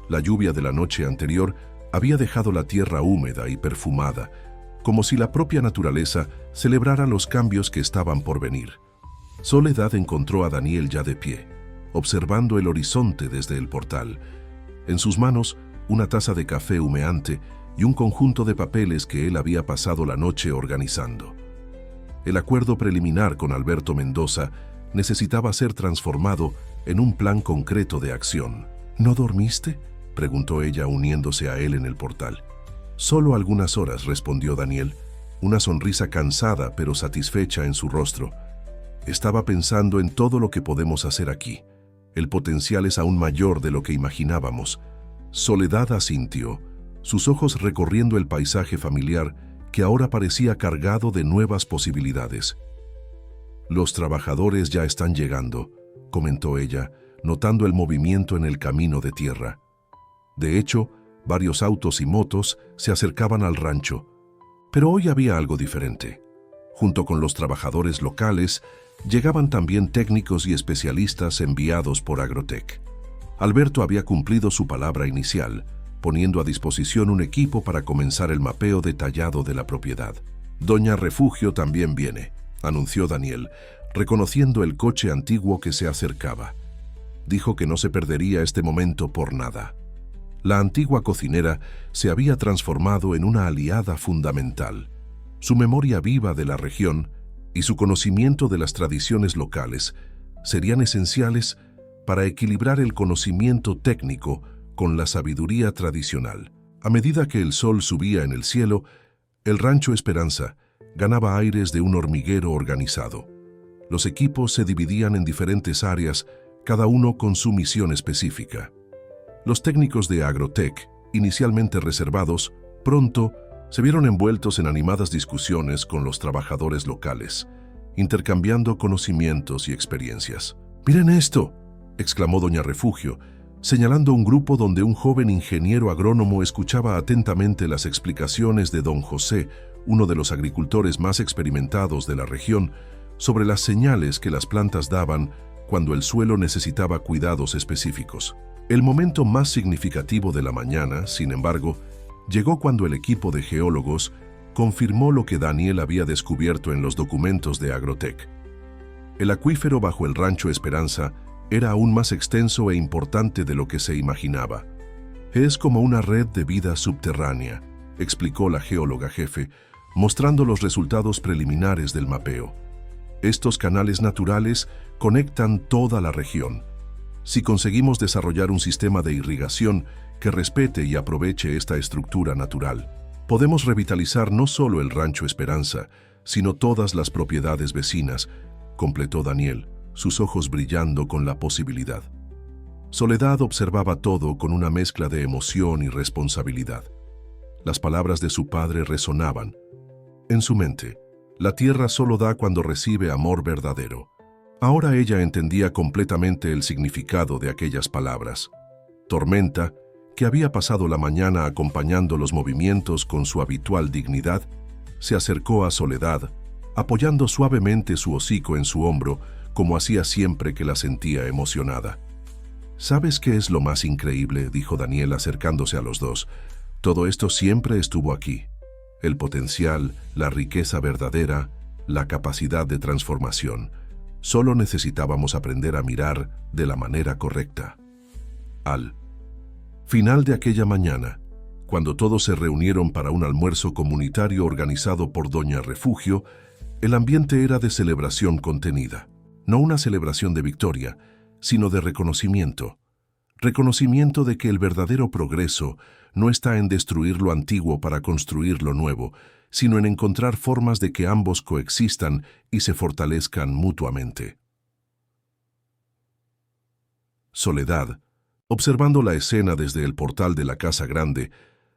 La lluvia de la noche anterior había dejado la tierra húmeda y perfumada, como si la propia naturaleza celebrara los cambios que estaban por venir. Soledad encontró a Daniel ya de pie, observando el horizonte desde el portal. En sus manos, una taza de café humeante y un conjunto de papeles que él había pasado la noche organizando. El acuerdo preliminar con Alberto Mendoza necesitaba ser transformado en un plan concreto de acción. ¿No dormiste?, preguntó ella uniéndose a él en el portal. Solo algunas horas, respondió Daniel, una sonrisa cansada pero satisfecha en su rostro. Estaba pensando en todo lo que podemos hacer aquí. El potencial es aún mayor de lo que imaginábamos. Soledad asintió, sus ojos recorriendo el paisaje familiar que ahora parecía cargado de nuevas posibilidades. Los trabajadores ya están llegando, comentó ella, notando el movimiento en el camino de tierra. De hecho, varios autos y motos se acercaban al rancho. Pero hoy había algo diferente. Junto con los trabajadores locales, llegaban también técnicos y especialistas enviados por Agrotech. Alberto había cumplido su palabra inicial, poniendo a disposición un equipo para comenzar el mapeo detallado de la propiedad. Doña Refugio también viene, anunció Daniel, reconociendo el coche antiguo que se acercaba. Dijo que no se perdería este momento por nada. La antigua cocinera se había transformado en una aliada fundamental. Su memoria viva de la región y su conocimiento de las tradiciones locales serían esenciales para equilibrar el conocimiento técnico con la sabiduría tradicional. A medida que el sol subía en el cielo, el rancho Esperanza ganaba aires de un hormiguero organizado. Los equipos se dividían en diferentes áreas, cada uno con su misión específica. Los técnicos de Agrotech, inicialmente reservados, pronto se vieron envueltos en animadas discusiones con los trabajadores locales, intercambiando conocimientos y experiencias. «¡Miren esto!», exclamó Doña Refugio, señalando un grupo donde un joven ingeniero agrónomo escuchaba atentamente las explicaciones de don José, uno de los agricultores más experimentados de la región, sobre las señales que las plantas daban cuando el suelo necesitaba cuidados específicos. El momento más significativo de la mañana, sin embargo, llegó cuando el equipo de geólogos confirmó lo que Daniel había descubierto en los documentos de Agrotech. El acuífero bajo el rancho Esperanza era aún más extenso e importante de lo que se imaginaba. «Es como una red de vida subterránea», explicó la geóloga jefe, mostrando los resultados preliminares del mapeo. «Estos canales naturales conectan toda la región. Si conseguimos desarrollar un sistema de irrigación que respete y aproveche esta estructura natural, podemos revitalizar no solo el rancho Esperanza, sino todas las propiedades vecinas», completó Daniel, sus ojos brillando con la posibilidad. Soledad observaba todo con una mezcla de emoción y responsabilidad. Las palabras de su padre resonaban. En su mente, la tierra solo da cuando recibe amor verdadero. Ahora ella entendía completamente el significado de aquellas palabras. Tormenta, que había pasado la mañana acompañando los movimientos con su habitual dignidad, se acercó a Soledad, apoyando suavemente su hocico en su hombro, como hacía siempre que la sentía emocionada. «¿Sabes qué es lo más increíble?», dijo Daniel acercándose a los dos. «Todo esto siempre estuvo aquí. El potencial, la riqueza verdadera, la capacidad de transformación. Solo necesitábamos aprender a mirar de la manera correcta». Al final de aquella mañana, cuando todos se reunieron para un almuerzo comunitario organizado por Doña Refugio, el ambiente era de celebración contenida. No una celebración de victoria, sino de reconocimiento. Reconocimiento de que el verdadero progreso no está en destruir lo antiguo para construir lo nuevo, sino en encontrar formas de que ambos coexistan y se fortalezcan mutuamente. Soledad, observando la escena desde el portal de la casa grande,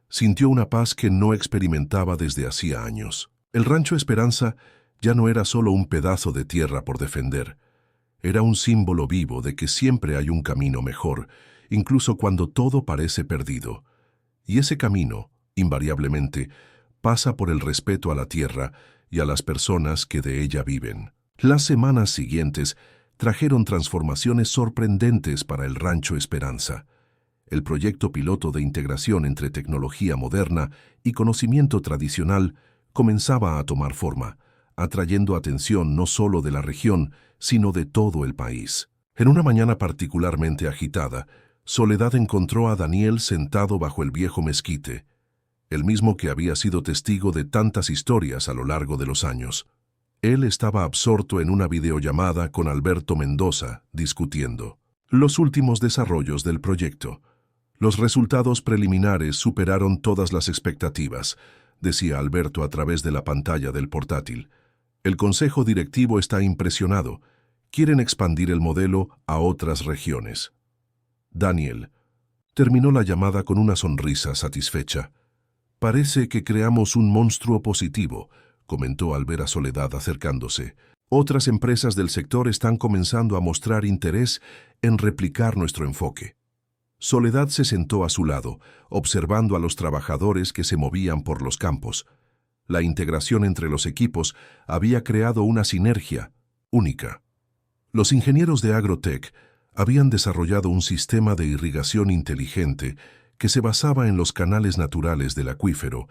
sintió una paz que no experimentaba desde hacía años. El rancho Esperanza ya no era solo un pedazo de tierra por defender. Era un símbolo vivo de que siempre hay un camino mejor, incluso cuando todo parece perdido. Y ese camino, invariablemente, pasa por el respeto a la tierra y a las personas que de ella viven. Las semanas siguientes trajeron transformaciones sorprendentes para el Rancho Esperanza. El proyecto piloto de integración entre tecnología moderna y conocimiento tradicional comenzaba a tomar forma, atrayendo atención no solo de la región, sino de todo el país. En una mañana particularmente agitada, Soledad encontró a Daniel sentado bajo el viejo mezquite, el mismo que había sido testigo de tantas historias a lo largo de los años. Él estaba absorto en una videollamada con Alberto Mendoza, discutiendo los últimos desarrollos del proyecto. Los resultados preliminares superaron todas las expectativas, decía Alberto a través de la pantalla del portátil. El consejo directivo está impresionado. Quieren expandir el modelo a otras regiones. Daniel terminó la llamada con una sonrisa satisfecha. Parece que creamos un monstruo positivo, comentó al ver a Soledad acercándose. Otras empresas del sector están comenzando a mostrar interés en replicar nuestro enfoque. Soledad se sentó a su lado, observando a los trabajadores que se movían por los campos. La integración entre los equipos había creado una sinergia única. Los ingenieros de Agrotech habían desarrollado un sistema de irrigación inteligente que se basaba en los canales naturales del acuífero,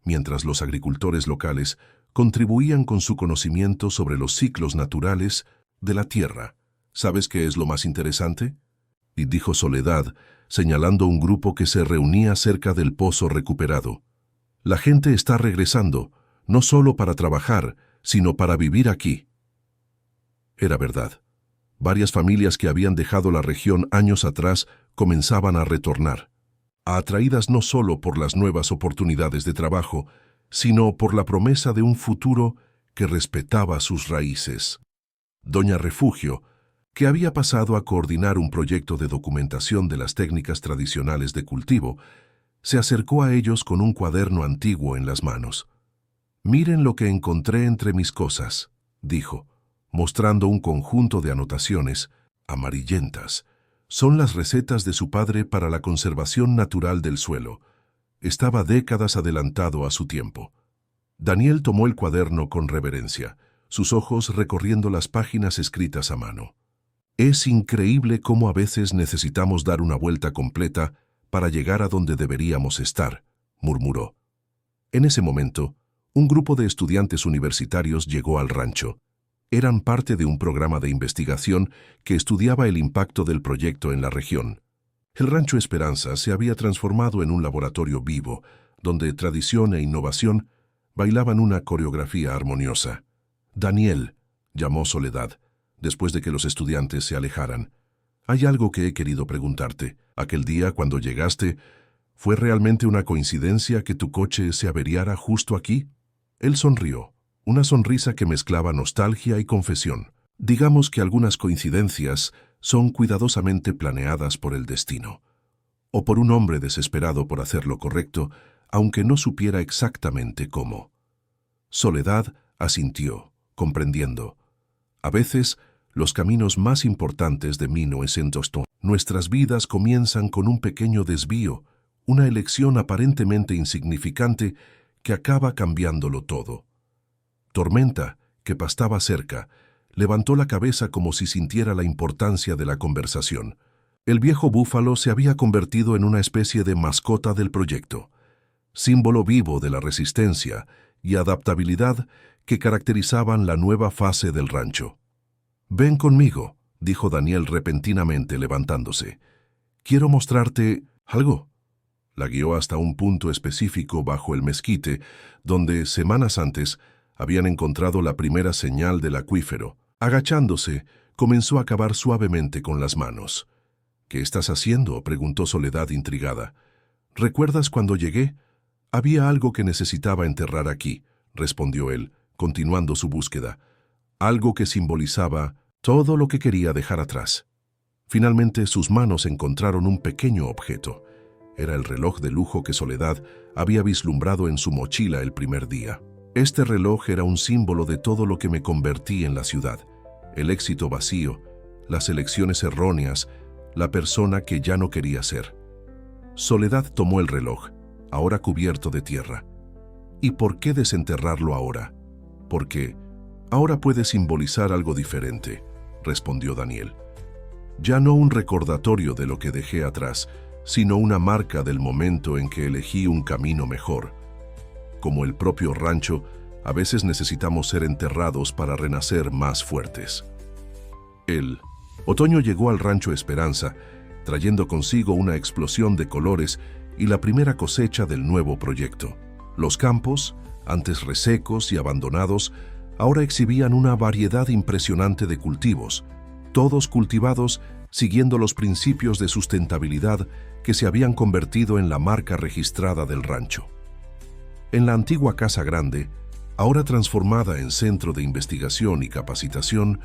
mientras los agricultores locales contribuían con su conocimiento sobre los ciclos naturales de la tierra. ¿Sabes qué es lo más interesante?, y dijo Soledad, señalando un grupo que se reunía cerca del pozo recuperado. La gente está regresando, no solo para trabajar, sino para vivir aquí. Era verdad. Varias familias que habían dejado la región años atrás comenzaban a retornar, atraídas no solo por las nuevas oportunidades de trabajo, sino por la promesa de un futuro que respetaba sus raíces. Doña Refugio, que había pasado a coordinar un proyecto de documentación de las técnicas tradicionales de cultivo, se acercó a ellos con un cuaderno antiguo en las manos. «Miren lo que encontré entre mis cosas», dijo, mostrando un conjunto de anotaciones amarillentas. «Son las recetas de su padre para la conservación natural del suelo. Estaba décadas adelantado a su tiempo». Daniel tomó el cuaderno con reverencia, sus ojos recorriendo las páginas escritas a mano. «Es increíble cómo a veces necesitamos dar una vuelta completa para llegar a donde deberíamos estar», murmuró. En ese momento, un grupo de estudiantes universitarios llegó al rancho. Eran parte de un programa de investigación que estudiaba el impacto del proyecto en la región. El Rancho Esperanza se había transformado en un laboratorio vivo, donde tradición e innovación bailaban una coreografía armoniosa. «Daniel», llamó Soledad, después de que los estudiantes se alejaran. «Hay algo que he querido preguntarte. Aquel día, cuando llegaste, ¿fue realmente una coincidencia que tu coche se averiara justo aquí?» Él sonrió, una sonrisa que mezclaba nostalgia y confesión. «Digamos que algunas coincidencias son cuidadosamente planeadas por el destino, o por un hombre desesperado por hacer lo correcto, aunque no supiera exactamente cómo». Soledad asintió, comprendiendo. A veces, los caminos más importantes de 1900. Nuestras vidas comienzan con un pequeño desvío, una elección aparentemente insignificante que acaba cambiándolo todo. Tormenta, que pastaba cerca, levantó la cabeza como si sintiera la importancia de la conversación. El viejo búfalo se había convertido en una especie de mascota del proyecto, símbolo vivo de la resistencia y adaptabilidad que caracterizaban la nueva fase del rancho. «Ven conmigo», dijo Daniel repentinamente levantándose. «Quiero mostrarte algo». La guió hasta un punto específico bajo el mezquite, donde, semanas antes, habían encontrado la primera señal del acuífero. Agachándose, comenzó a cavar suavemente con las manos. «¿Qué estás haciendo?», preguntó Soledad intrigada. «¿Recuerdas cuando llegué? Había algo que necesitaba enterrar aquí, respondió él, continuando su búsqueda. Algo que simbolizaba todo lo que quería dejar atrás. Finalmente sus manos encontraron un pequeño objeto. Era el reloj de lujo que Soledad había vislumbrado en su mochila el primer día. Este reloj era un símbolo de todo lo que me convertí en la ciudad. El éxito vacío, las elecciones erróneas, la persona que ya no quería ser. Soledad tomó el reloj, ahora cubierto de tierra. ¿Y por qué desenterrarlo ahora? Porque ahora puede simbolizar algo diferente, respondió Daniel. Ya no un recordatorio de lo que dejé atrás, sino una marca del momento en que elegí un camino mejor. Como el propio rancho, a veces necesitamos ser enterrados para renacer más fuertes. El otoño llegó al rancho Esperanza, trayendo consigo una explosión de colores y la primera cosecha del nuevo proyecto. Los campos, antes resecos y abandonados, ahora exhibían una variedad impresionante de cultivos, todos cultivados siguiendo los principios de sustentabilidad que se habían convertido en la marca registrada del rancho. En la antigua Casa Grande, ahora transformada en centro de investigación y capacitación,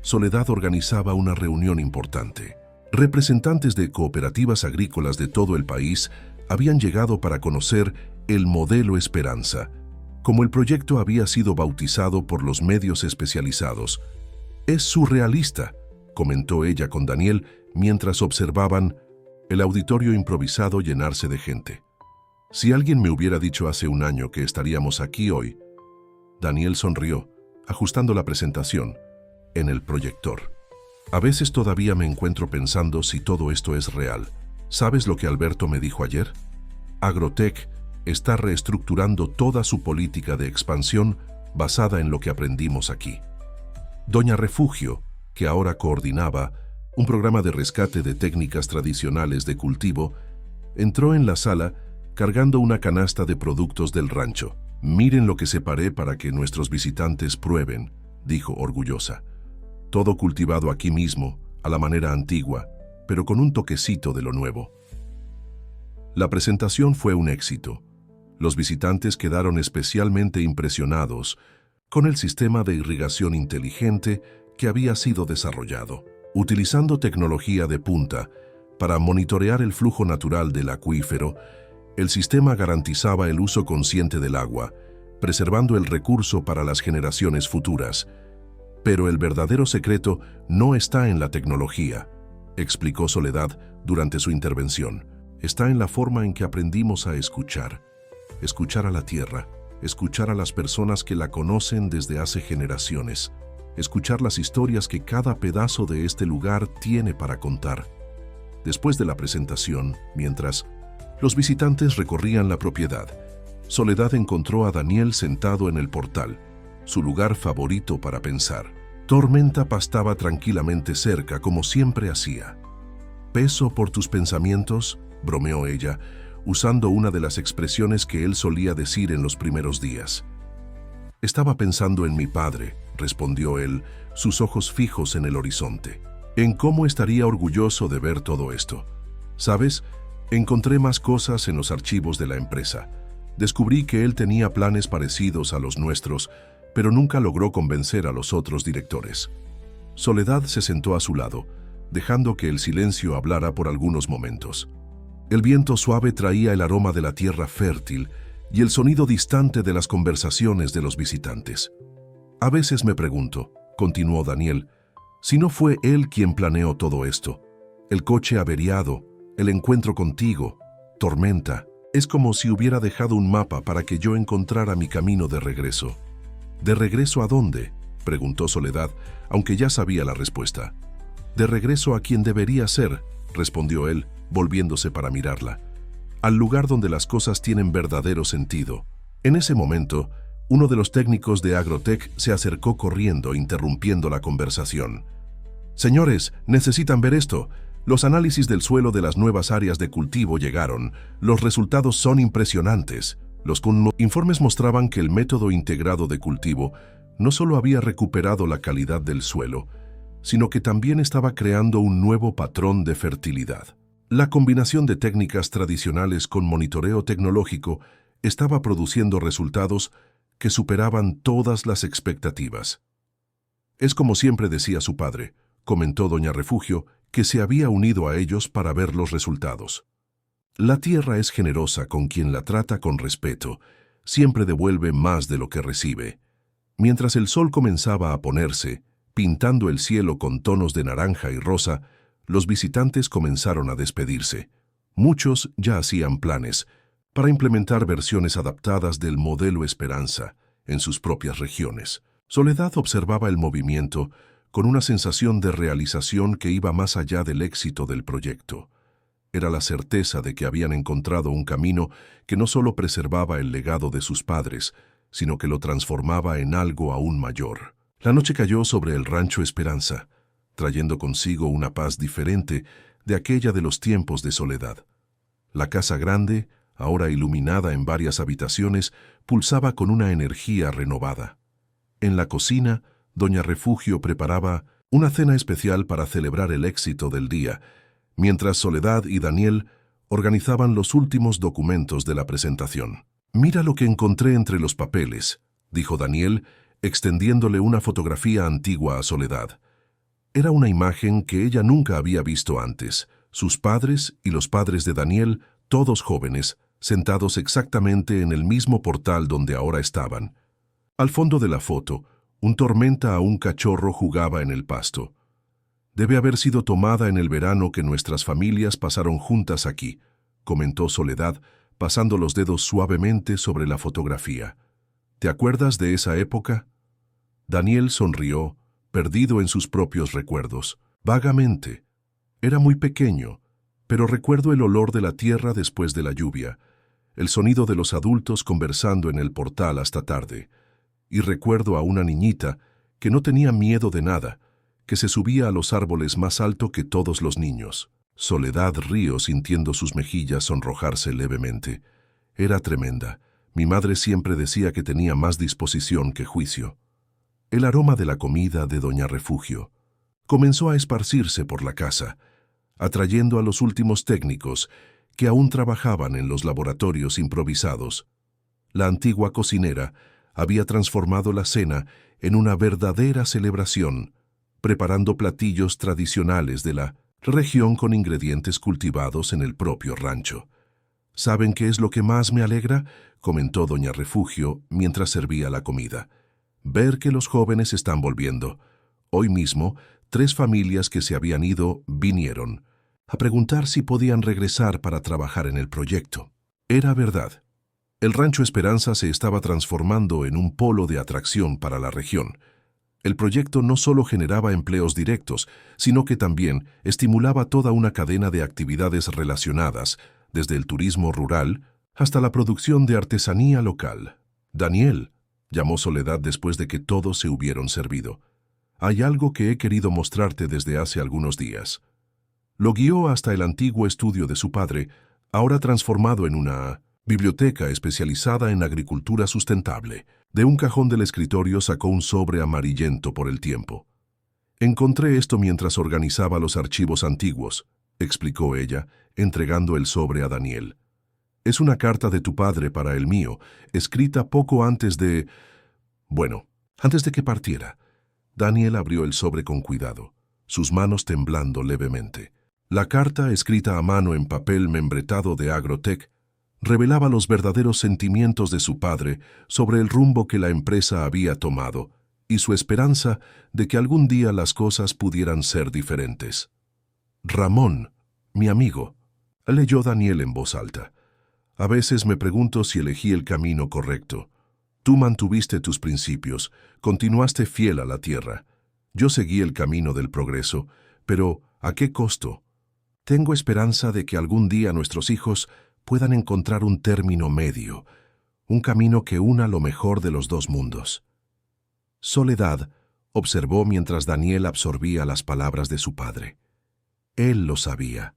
Soledad organizaba una reunión importante. Representantes de cooperativas agrícolas de todo el país habían llegado para conocer el modelo Esperanza, como el proyecto había sido bautizado por los medios especializados. «Es surrealista», comentó ella con Daniel mientras observaban el auditorio improvisado llenarse de gente. «Si alguien me hubiera dicho hace un año que estaríamos aquí hoy». Daniel sonrió, ajustando la presentación en el proyector. «A veces todavía me encuentro pensando si todo esto es real. ¿Sabes lo que Alberto me dijo ayer? Agrotech está reestructurando toda su política de expansión basada en lo que aprendimos aquí». Doña Refugio, que ahora coordinaba un programa de rescate de técnicas tradicionales de cultivo, entró en la sala cargando una canasta de productos del rancho. «Miren lo que separé para que nuestros visitantes prueben», dijo orgullosa. «Todo cultivado aquí mismo, a la manera antigua, pero con un toquecito de lo nuevo». La presentación fue un éxito. Los visitantes quedaron especialmente impresionados con el sistema de irrigación inteligente que había sido desarrollado, utilizando tecnología de punta para monitorear el flujo natural del acuífero. El sistema garantizaba el uso consciente del agua, preservando el recurso para las generaciones futuras. Pero el verdadero secreto no está en la tecnología, explicó Soledad durante su intervención. Está en la forma en que aprendimos a escuchar a la tierra, escuchar a las personas que la conocen desde hace generaciones, escuchar las historias que cada pedazo de este lugar tiene para contar. Después de la presentación, mientras los visitantes recorrían la propiedad, Soledad encontró a Daniel sentado en el portal, su lugar favorito para pensar. Tormenta pastaba tranquilamente cerca, como siempre hacía. «¿Peso por tus pensamientos?», bromeó ella, usando una de las expresiones que él solía decir en los primeros días. «Estaba pensando en mi padre», respondió él, sus ojos fijos en el horizonte. «En cómo estaría orgulloso de ver todo esto. ¿Sabes? Encontré más cosas en los archivos de la empresa. Descubrí que él tenía planes parecidos a los nuestros, pero nunca logró convencer a los otros directores». Soledad se sentó a su lado, dejando que el silencio hablara por algunos momentos. El viento suave traía el aroma de la tierra fértil y el sonido distante de las conversaciones de los visitantes. «A veces me pregunto», continuó Daniel, «si no fue él quien planeó todo esto. El coche averiado, el encuentro contigo, Tormenta. Es como si hubiera dejado un mapa para que yo encontrara mi camino de regreso». «¿De regreso a dónde?», preguntó Soledad, aunque ya sabía la respuesta. «De regreso a quien debería ser», respondió él, volviéndose para mirarla. «Al lugar donde las cosas tienen verdadero sentido». En ese momento, uno de los técnicos de Agrotech se acercó corriendo, interrumpiendo la conversación. «Señores, necesitan ver esto. Los análisis del suelo de las nuevas áreas de cultivo llegaron. Los resultados son impresionantes». Los informes mostraban que el método integrado de cultivo no solo había recuperado la calidad del suelo, sino que también estaba creando un nuevo patrón de fertilidad. La combinación de técnicas tradicionales con monitoreo tecnológico estaba produciendo resultados que superaban todas las expectativas. Es como siempre decía su padre, comentó doña Refugio, que se había unido a ellos para ver los resultados. La tierra es generosa con quien la trata con respeto, siempre devuelve más de lo que recibe. Mientras el sol comenzaba a ponerse, pintando el cielo con tonos de naranja y rosa, los visitantes comenzaron a despedirse. Muchos ya hacían planes para implementar versiones adaptadas del modelo Esperanza en sus propias regiones. Soledad observaba el movimiento con una sensación de realización que iba más allá del éxito del proyecto. Era la certeza de que habían encontrado un camino que no solo preservaba el legado de sus padres, sino que lo transformaba en algo aún mayor. La noche cayó sobre el rancho Esperanza, trayendo consigo una paz diferente de aquella de los tiempos de soledad. La casa grande, ahora iluminada en varias habitaciones, pulsaba con una energía renovada. En la cocina, doña Refugio preparaba una cena especial para celebrar el éxito del día, mientras Soledad y Daniel organizaban los últimos documentos de la presentación. «Mira lo que encontré entre los papeles», dijo Daniel, extendiéndole una fotografía antigua a Soledad. Era una imagen que ella nunca había visto antes. Sus padres y los padres de Daniel, todos jóvenes, sentados exactamente en el mismo portal donde ahora estaban. Al fondo de la foto, un tormenta a un cachorro jugaba en el pasto. «Debe haber sido tomada en el verano que nuestras familias pasaron juntas aquí», comentó Soledad, pasando los dedos suavemente sobre la fotografía. «¿Te acuerdas de esa época?» Daniel sonrió, perdido en sus propios recuerdos. «Vagamente. Era muy pequeño, pero recuerdo el olor de la tierra después de la lluvia, el sonido de los adultos conversando en el portal hasta tarde, y recuerdo a una niñita que no tenía miedo de nada, que se subía a los árboles más alto que todos los niños». Soledad rió sintiendo sus mejillas sonrojarse levemente. «Era tremenda. Mi madre siempre decía que tenía más disposición que juicio». El aroma de la comida de doña Refugio comenzó a esparcirse por la casa, atrayendo a los últimos técnicos que aún trabajaban en los laboratorios improvisados. La antigua cocinera había transformado la cena en una verdadera celebración, preparando platillos tradicionales de la región con ingredientes cultivados en el propio rancho. «¿Saben qué es lo que más me alegra?», comentó doña Refugio mientras servía la comida. «Ver que los jóvenes están volviendo. Hoy mismo, 3 familias que se habían ido vinieron a preguntar si podían regresar para trabajar en el proyecto». Era verdad. El rancho Esperanza se estaba transformando en un polo de atracción para la región. El proyecto no solo generaba empleos directos, sino que también estimulaba toda una cadena de actividades relacionadas, desde el turismo rural hasta la producción de artesanía local. «Daniel», llamó Soledad después de que todos se hubieron servido, «hay algo que he querido mostrarte desde hace algunos días». Lo guió hasta el antiguo estudio de su padre, ahora transformado en una biblioteca especializada en agricultura sustentable. De un cajón del escritorio sacó un sobre amarillento por el tiempo. «Encontré esto mientras organizaba los archivos antiguos», explicó ella, entregando el sobre a Daniel. «Es una carta de tu padre para el mío, escrita poco antes de... antes de que partiera». Daniel abrió el sobre con cuidado, sus manos temblando levemente. La carta, escrita a mano en papel membretado de Agrotech, revelaba los verdaderos sentimientos de su padre sobre el rumbo que la empresa había tomado y su esperanza de que algún día las cosas pudieran ser diferentes. «Ramón, mi amigo», leyó Daniel en voz alta, «a veces me pregunto si elegí el camino correcto. Tú mantuviste tus principios, continuaste fiel a la tierra. Yo seguí el camino del progreso, pero ¿a qué costo? Tengo esperanza de que algún día nuestros hijos puedan encontrar un término medio, un camino que una lo mejor de los dos mundos». Soledad observó mientras Daniel absorbía las palabras de su padre. «Él lo sabía»,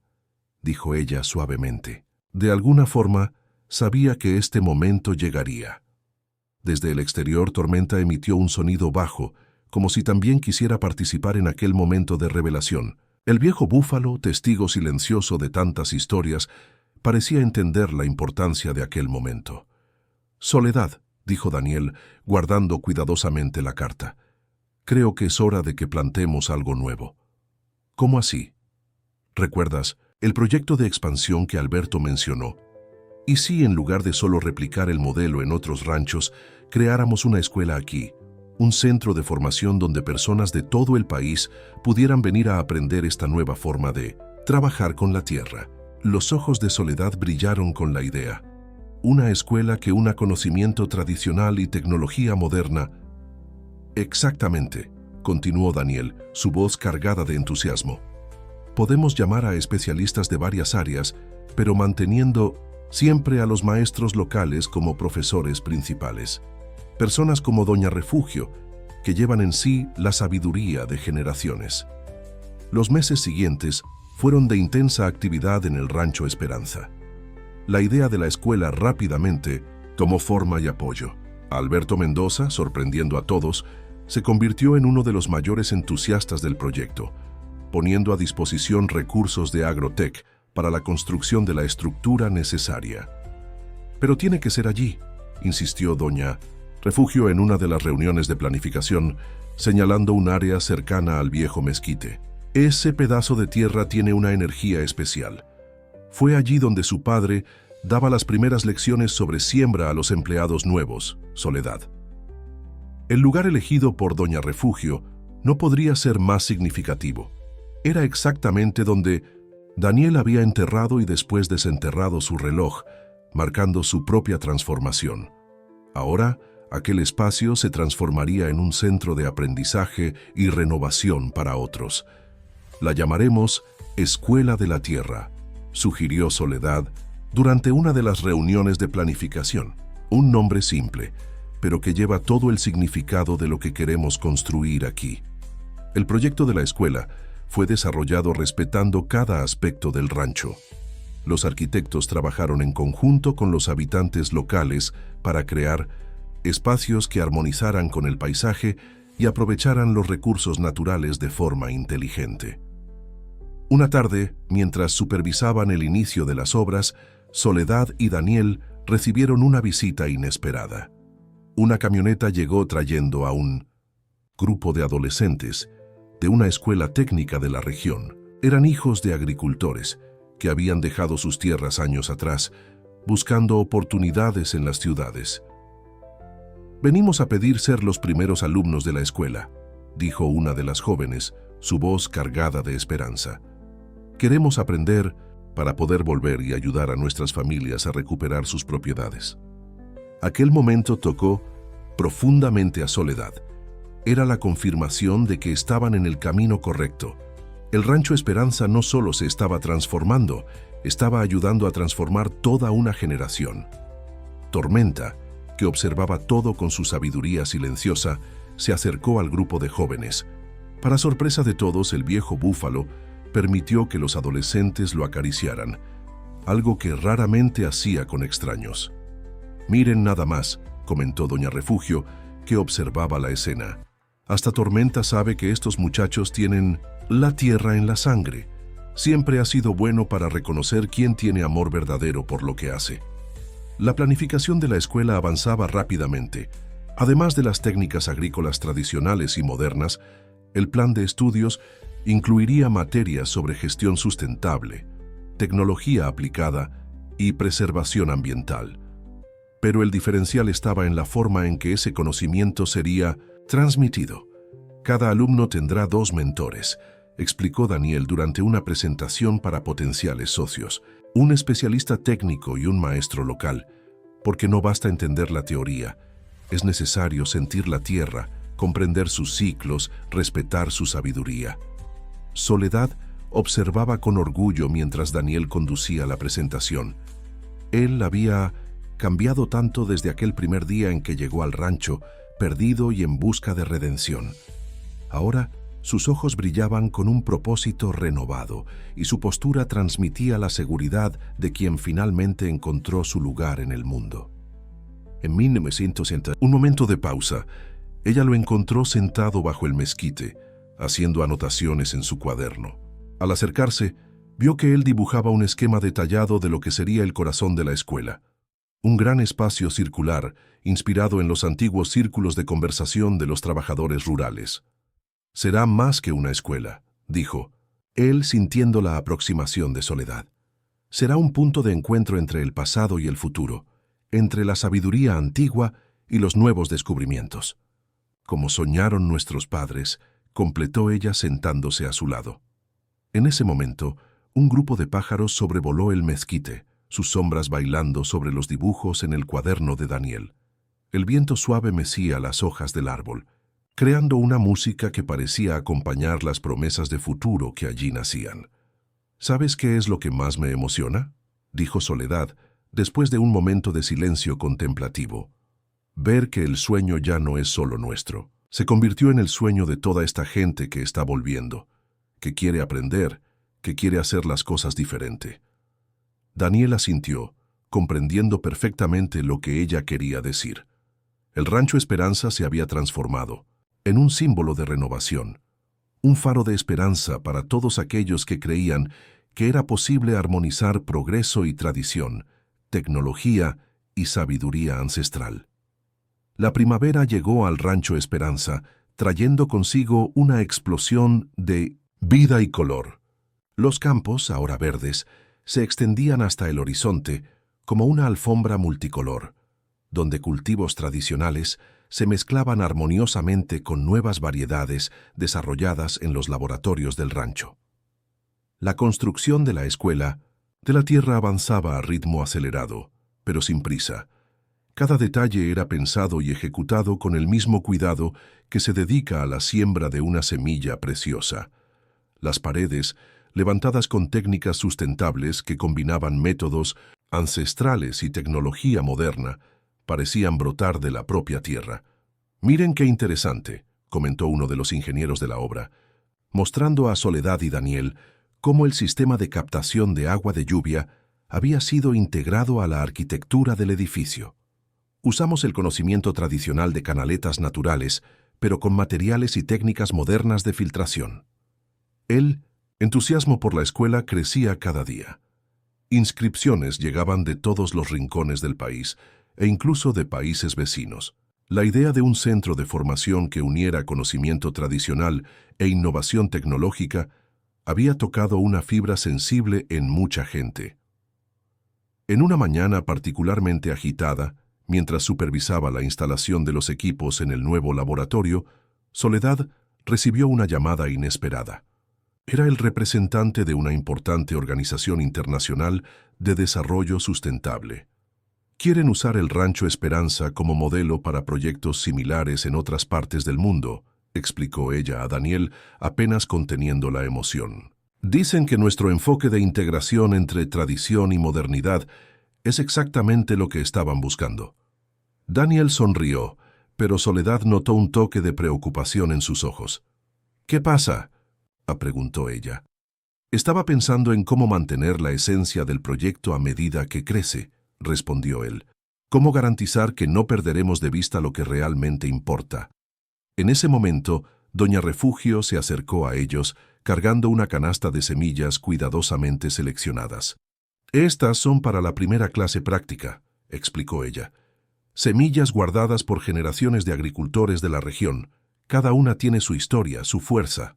dijo ella suavemente. «De alguna forma, sabía que este momento llegaría». Desde el exterior, Tormenta emitió un sonido bajo, como si también quisiera participar en aquel momento de revelación. El viejo búfalo, testigo silencioso de tantas historias, parecía entender la importancia de aquel momento. Soledad, dijo Daniel, guardando cuidadosamente la carta. Creo que es hora de que plantemos algo nuevo. ¿Cómo así? ¿Recuerdas el proyecto de expansión que Alberto mencionó? ¿Y si en lugar de solo replicar el modelo en otros ranchos, creáramos una escuela aquí, un centro de formación donde personas de todo el país pudieran venir a aprender esta nueva forma de trabajar con la tierra? Los ojos de Soledad brillaron con la idea. Una escuela que una conocimiento tradicional y tecnología moderna. Exactamente, continuó Daniel, su voz cargada de entusiasmo. Podemos llamar a especialistas de varias áreas, pero manteniendo siempre a los maestros locales como profesores principales. Personas como Doña Refugio, que llevan en sí la sabiduría de generaciones. Los meses siguientes fueron de intensa actividad en el Rancho Esperanza. La idea de la escuela rápidamente tomó forma y apoyo. Alberto Mendoza, sorprendiendo a todos, se convirtió en uno de los mayores entusiastas del proyecto, poniendo a disposición recursos de Agrotech para la construcción de la estructura necesaria. Pero tiene que ser allí, insistió Doña Refugio en una de las reuniones de planificación, señalando un área cercana al viejo mezquite. Ese pedazo de tierra tiene una energía especial. Fue allí donde su padre daba las primeras lecciones sobre siembra a los empleados nuevos, Soledad. El lugar elegido por Doña Refugio no podría ser más significativo. Era exactamente donde Daniel había enterrado y después desenterrado su reloj, marcando su propia transformación. Ahora, aquel espacio se transformaría en un centro de aprendizaje y renovación para otros. La llamaremos Escuela de la Tierra, sugirió Soledad durante una de las reuniones de planificación. Un nombre simple, pero que lleva todo el significado de lo que queremos construir aquí. El proyecto de la escuela fue desarrollado respetando cada aspecto del rancho. Los arquitectos trabajaron en conjunto con los habitantes locales para crear espacios que armonizaran con el paisaje y aprovecharan los recursos naturales de forma inteligente. Una tarde, mientras supervisaban el inicio de las obras, Soledad y Daniel recibieron una visita inesperada. Una camioneta llegó trayendo a un grupo de adolescentes de una escuela técnica de la región. Eran hijos de agricultores que habían dejado sus tierras años atrás, buscando oportunidades en las ciudades. «Venimos a pedir ser los primeros alumnos de la escuela», dijo una de las jóvenes, su voz cargada de esperanza. «Queremos aprender para poder volver y ayudar a nuestras familias a recuperar sus propiedades». Aquel momento tocó profundamente a Soledad. Era la confirmación de que estaban en el camino correcto. El Rancho Esperanza no solo se estaba transformando, estaba ayudando a transformar toda una generación. Tormenta, que observaba todo con su sabiduría silenciosa, se acercó al grupo de jóvenes. Para sorpresa de todos, el viejo búfalo permitió que los adolescentes lo acariciaran, algo que raramente hacía con extraños. «Miren nada más», comentó Doña Refugio, que observaba la escena. «Hasta Tormenta sabe que estos muchachos tienen la tierra en la sangre. Siempre ha sido bueno para reconocer quién tiene amor verdadero por lo que hace». La planificación de la escuela avanzaba rápidamente. Además de las técnicas agrícolas tradicionales y modernas, el plan de estudios incluiría materias sobre gestión sustentable, tecnología aplicada y preservación ambiental. Pero el diferencial estaba en la forma en que ese conocimiento sería transmitido. «Cada alumno tendrá 2 mentores», explicó Daniel durante una presentación para potenciales socios. «Un especialista técnico y un maestro local, porque no basta entender la teoría. Es necesario sentir la tierra, comprender sus ciclos, respetar su sabiduría». Soledad observaba con orgullo mientras Daniel conducía la presentación. Él había cambiado tanto desde aquel primer día en que llegó al rancho, perdido y en busca de redención. Ahora, sus ojos brillaban con un propósito renovado y su postura transmitía la seguridad de quien finalmente encontró su lugar en el mundo. En 1960, un momento de pausa, ella lo encontró sentado bajo el mezquite, haciendo anotaciones en su cuaderno. Al acercarse, vio que él dibujaba un esquema detallado de lo que sería el corazón de la escuela. Un gran espacio circular, inspirado en los antiguos círculos de conversación de los trabajadores rurales. «Será más que una escuela», dijo, él sintiendo la aproximación de Soledad. «Será un punto de encuentro entre el pasado y el futuro, entre la sabiduría antigua y los nuevos descubrimientos. Como soñaron nuestros padres», completó ella sentándose a su lado. En ese momento, un grupo de pájaros sobrevoló el mezquite, sus sombras bailando sobre los dibujos en el cuaderno de Daniel. El viento suave mecía las hojas del árbol, creando una música que parecía acompañar las promesas de futuro que allí nacían. «¿Sabes qué es lo que más me emociona?», dijo Soledad, después de un momento de silencio contemplativo. «Ver que el sueño ya no es solo nuestro. Se convirtió en el sueño de toda esta gente que está volviendo, que quiere aprender, que quiere hacer las cosas diferente». Daniel asintió, comprendiendo perfectamente lo que ella quería decir. El Rancho Esperanza se había transformado en un símbolo de renovación, un faro de esperanza para todos aquellos que creían que era posible armonizar progreso y tradición, tecnología y sabiduría ancestral. La primavera llegó al Rancho Esperanza, trayendo consigo una explosión de vida y color. Los campos, ahora verdes, se extendían hasta el horizonte como una alfombra multicolor, donde cultivos tradicionales se mezclaban armoniosamente con nuevas variedades desarrolladas en los laboratorios del rancho. La construcción de la escuela de la tierra avanzaba a ritmo acelerado, pero sin prisa. Cada detalle era pensado y ejecutado con el mismo cuidado que se dedica a la siembra de una semilla preciosa. Las paredes, levantadas con técnicas sustentables que combinaban métodos ancestrales y tecnología moderna, parecían brotar de la propia tierra. «Miren qué interesante», comentó uno de los ingenieros de la obra, mostrando a Soledad y Daniel cómo el sistema de captación de agua de lluvia había sido integrado a la arquitectura del edificio. «Usamos el conocimiento tradicional de canaletas naturales, pero con materiales y técnicas modernas de filtración». El entusiasmo por la escuela crecía cada día. Inscripciones llegaban de todos los rincones del país e incluso de países vecinos. La idea de un centro de formación que uniera conocimiento tradicional e innovación tecnológica había tocado una fibra sensible en mucha gente. En una mañana particularmente agitada, mientras supervisaba la instalación de los equipos en el nuevo laboratorio, Soledad recibió una llamada inesperada. Era el representante de una importante organización internacional de desarrollo sustentable. «Quieren usar el Rancho Esperanza como modelo para proyectos similares en otras partes del mundo», explicó ella a Daniel, apenas conteniendo la emoción. «Dicen que nuestro enfoque de integración entre tradición y modernidad es exactamente lo que estaban buscando». Daniel sonrió, pero Soledad notó un toque de preocupación en sus ojos. «¿Qué pasa?», preguntó ella. «Estaba pensando en cómo mantener la esencia del proyecto a medida que crece», respondió él. «¿Cómo garantizar que no perderemos de vista lo que realmente importa?». En ese momento, doña Refugio se acercó a ellos, cargando una canasta de semillas cuidadosamente seleccionadas. «Estas son para la primera clase práctica», explicó ella. «Semillas guardadas por generaciones de agricultores de la región. Cada una tiene su historia, su fuerza».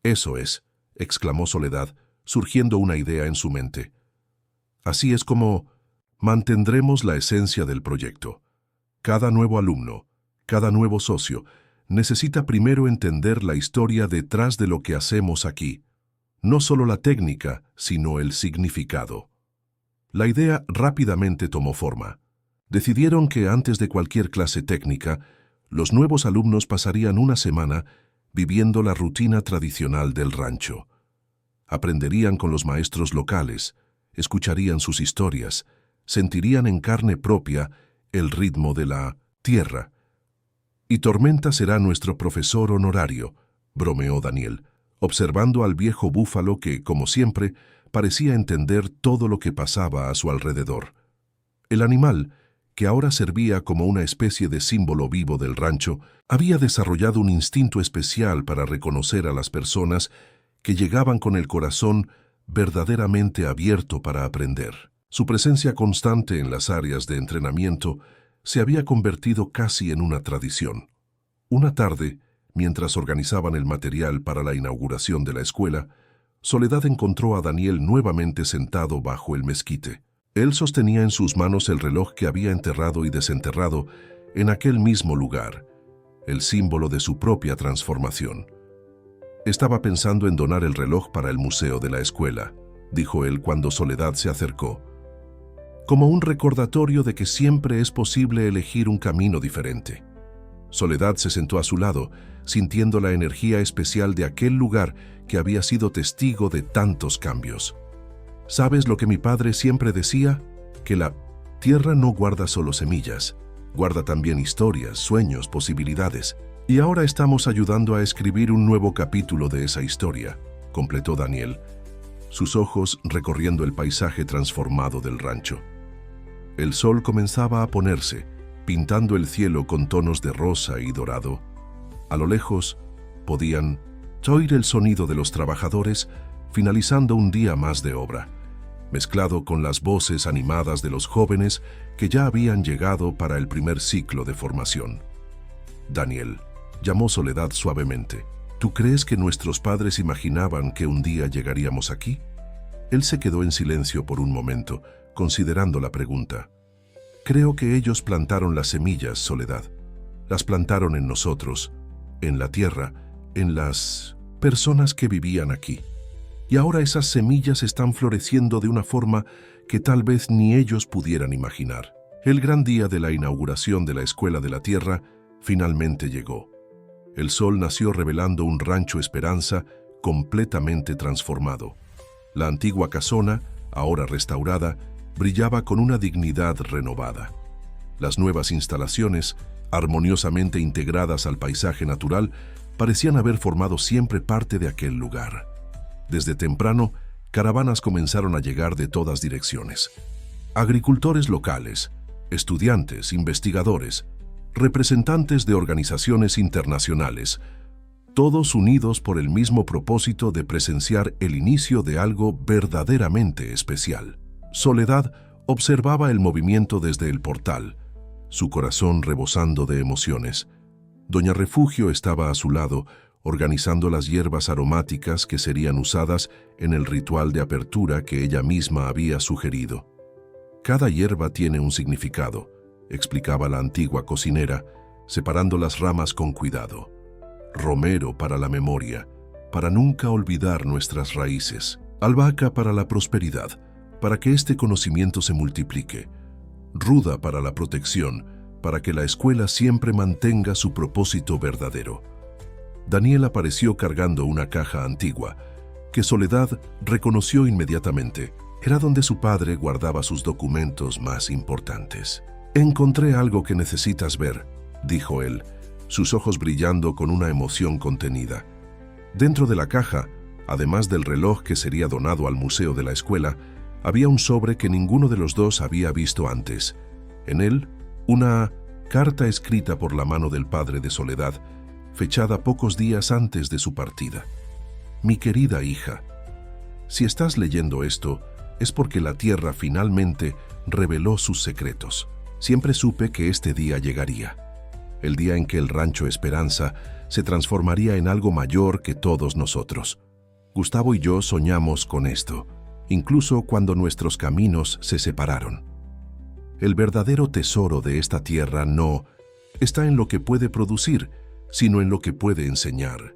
«Eso es», exclamó Soledad, surgiendo una idea en su mente. «Así es como mantendremos la esencia del proyecto. Cada nuevo alumno, cada nuevo socio, necesita primero entender la historia detrás de lo que hacemos aquí. No solo la técnica, sino el significado». La idea rápidamente tomó forma. Decidieron que antes de cualquier clase técnica, los nuevos alumnos pasarían una semana viviendo la rutina tradicional del rancho. Aprenderían con los maestros locales, escucharían sus historias, sentirían en carne propia el ritmo de la tierra. «Y Tormenta será nuestro profesor honorario», bromeó Daniel, observando al viejo búfalo que, como siempre, parecía entender todo lo que pasaba a su alrededor. El animal, que ahora servía como una especie de símbolo vivo del rancho, había desarrollado un instinto especial para reconocer a las personas que llegaban con el corazón verdaderamente abierto para aprender. Su presencia constante en las áreas de entrenamiento se había convertido casi en una tradición. Una tarde, mientras organizaban el material para la inauguración de la escuela, Soledad encontró a Daniel nuevamente sentado bajo el mezquite. Él sostenía en sus manos el reloj que había enterrado y desenterrado en aquel mismo lugar, el símbolo de su propia transformación. «Estaba pensando en donar el reloj para el museo de la escuela», dijo él cuando Soledad se acercó, «como un recordatorio de que siempre es posible elegir un camino diferente». Soledad se sentó a su lado, sintiendo la energía especial de aquel lugar que había sido testigo de tantos cambios. «¿Sabes lo que mi padre siempre decía? Que la tierra no guarda solo semillas, guarda también historias, sueños, posibilidades. Y ahora estamos ayudando a escribir un nuevo capítulo de esa historia», completó Daniel, sus ojos recorriendo el paisaje transformado del rancho. El sol comenzaba a ponerse, pintando el cielo con tonos de rosa y dorado. A lo lejos podían oír el sonido de los trabajadores finalizando un día más de obra, mezclado con las voces animadas de los jóvenes que ya habían llegado para el primer ciclo de formación. «Daniel», llamó Soledad suavemente, «¿tú crees que nuestros padres imaginaban que un día llegaríamos aquí?» Él se quedó en silencio por un momento, considerando la pregunta. «Creo que ellos plantaron las semillas, Soledad. Las plantaron en nosotros, en la tierra, en las personas que vivían aquí. Y ahora esas semillas están floreciendo de una forma que tal vez ni ellos pudieran imaginar». El gran día de la inauguración de la Escuela de la Tierra finalmente llegó. El sol nació revelando un rancho Esperanza completamente transformado. La antigua casona, ahora restaurada, brillaba con una dignidad renovada. Las nuevas instalaciones, armoniosamente integradas al paisaje natural, parecían haber formado siempre parte de aquel lugar. Desde temprano, caravanas comenzaron a llegar de todas direcciones. Agricultores locales, estudiantes, investigadores, representantes de organizaciones internacionales, todos unidos por el mismo propósito de presenciar el inicio de algo verdaderamente especial. Soledad observaba el movimiento desde el portal, su corazón rebosando de emociones. Doña Refugio estaba a su lado, organizando las hierbas aromáticas que serían usadas en el ritual de apertura que ella misma había sugerido. «Cada hierba tiene un significado», explicaba la antigua cocinera, separando las ramas con cuidado. «Romero para la memoria, para nunca olvidar nuestras raíces. Albahaca para la prosperidad, para que este conocimiento se multiplique. Ruda para la protección, para que la escuela siempre mantenga su propósito verdadero». Daniel apareció cargando una caja antigua, que Soledad reconoció inmediatamente. Era donde su padre guardaba sus documentos más importantes. «Encontré algo que necesitas ver», dijo él, sus ojos brillando con una emoción contenida. Dentro de la caja, además del reloj que sería donado al museo de la escuela, había un sobre que ninguno de los dos había visto antes. En él, una carta escrita por la mano del padre de Soledad, fechada pocos días antes de su partida. «Mi querida hija, si estás leyendo esto, es porque la tierra finalmente reveló sus secretos. Siempre supe que este día llegaría, el día en que el rancho Esperanza se transformaría en algo mayor que todos nosotros. Gustavo y yo soñamos con esto, incluso cuando nuestros caminos se separaron. El verdadero tesoro de esta tierra no está en lo que puede producir, sino en lo que puede enseñar.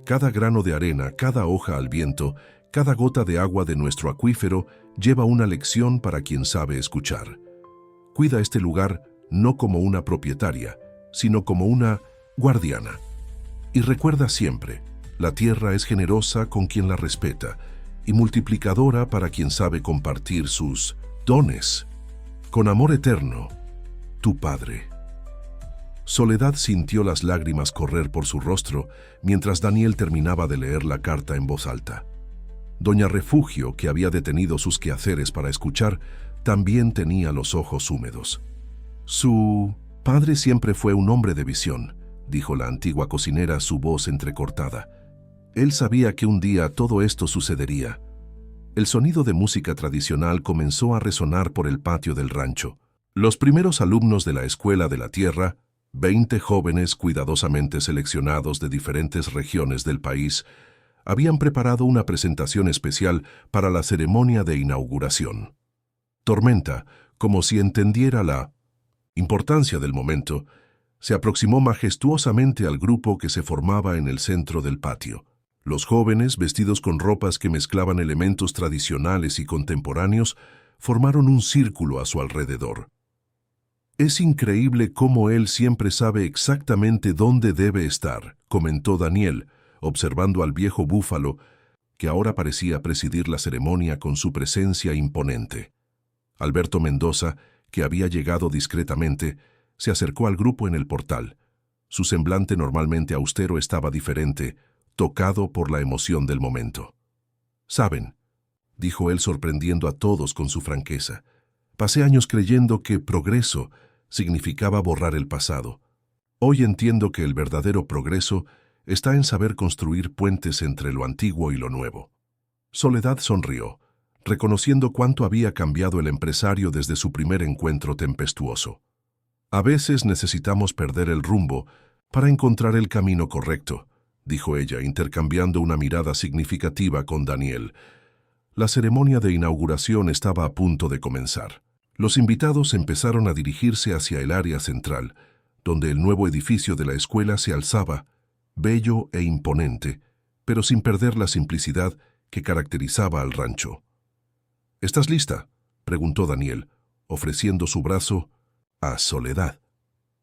Cada grano de arena, cada hoja al viento, cada gota de agua de nuestro acuífero lleva una lección para quien sabe escuchar. Cuida este lugar no como una propietaria, sino como una guardiana. Y recuerda siempre, la tierra es generosa con quien la respeta y multiplicadora para quien sabe compartir sus dones. Con amor eterno, tu padre». Soledad sintió las lágrimas correr por su rostro mientras Daniel terminaba de leer la carta en voz alta. Doña Refugio, que había detenido sus quehaceres para escuchar, también tenía los ojos húmedos. «Su padre siempre fue un hombre de visión», dijo la antigua cocinera, su voz entrecortada. «Él sabía que un día todo esto sucedería. El sonido de música tradicional comenzó a resonar por el patio del rancho. Los primeros alumnos de la Escuela de la Tierra, 20 jóvenes cuidadosamente seleccionados de diferentes regiones del país, habían preparado una presentación especial para la ceremonia de inauguración. Tormenta, como si entendiera la importancia del momento, se aproximó majestuosamente al grupo que se formaba en el centro del patio. Los jóvenes, vestidos con ropas que mezclaban elementos tradicionales y contemporáneos, formaron un círculo a su alrededor. «Es increíble cómo él siempre sabe exactamente dónde debe estar», comentó Daniel, observando al viejo búfalo, que ahora parecía presidir la ceremonia con su presencia imponente. Alberto Mendoza, que había llegado discretamente, se acercó al grupo en el portal. Su semblante normalmente austero estaba diferente, tocado por la emoción del momento. «Saben», dijo él sorprendiendo a todos con su franqueza, «pasé años creyendo que progreso significaba borrar el pasado. Hoy entiendo que el verdadero progreso está en saber construir puentes entre lo antiguo y lo nuevo». Soledad sonrió, reconociendo cuánto había cambiado el empresario desde su primer encuentro tempestuoso. «A veces necesitamos perder el rumbo para encontrar el camino correcto», dijo ella, intercambiando una mirada significativa con Daniel. La ceremonia de inauguración estaba a punto de comenzar. Los invitados empezaron a dirigirse hacia el área central, donde el nuevo edificio de la escuela se alzaba, bello e imponente, pero sin perder la simplicidad que caracterizaba al rancho. «¿Estás lista?», preguntó Daniel, ofreciendo su brazo a Soledad.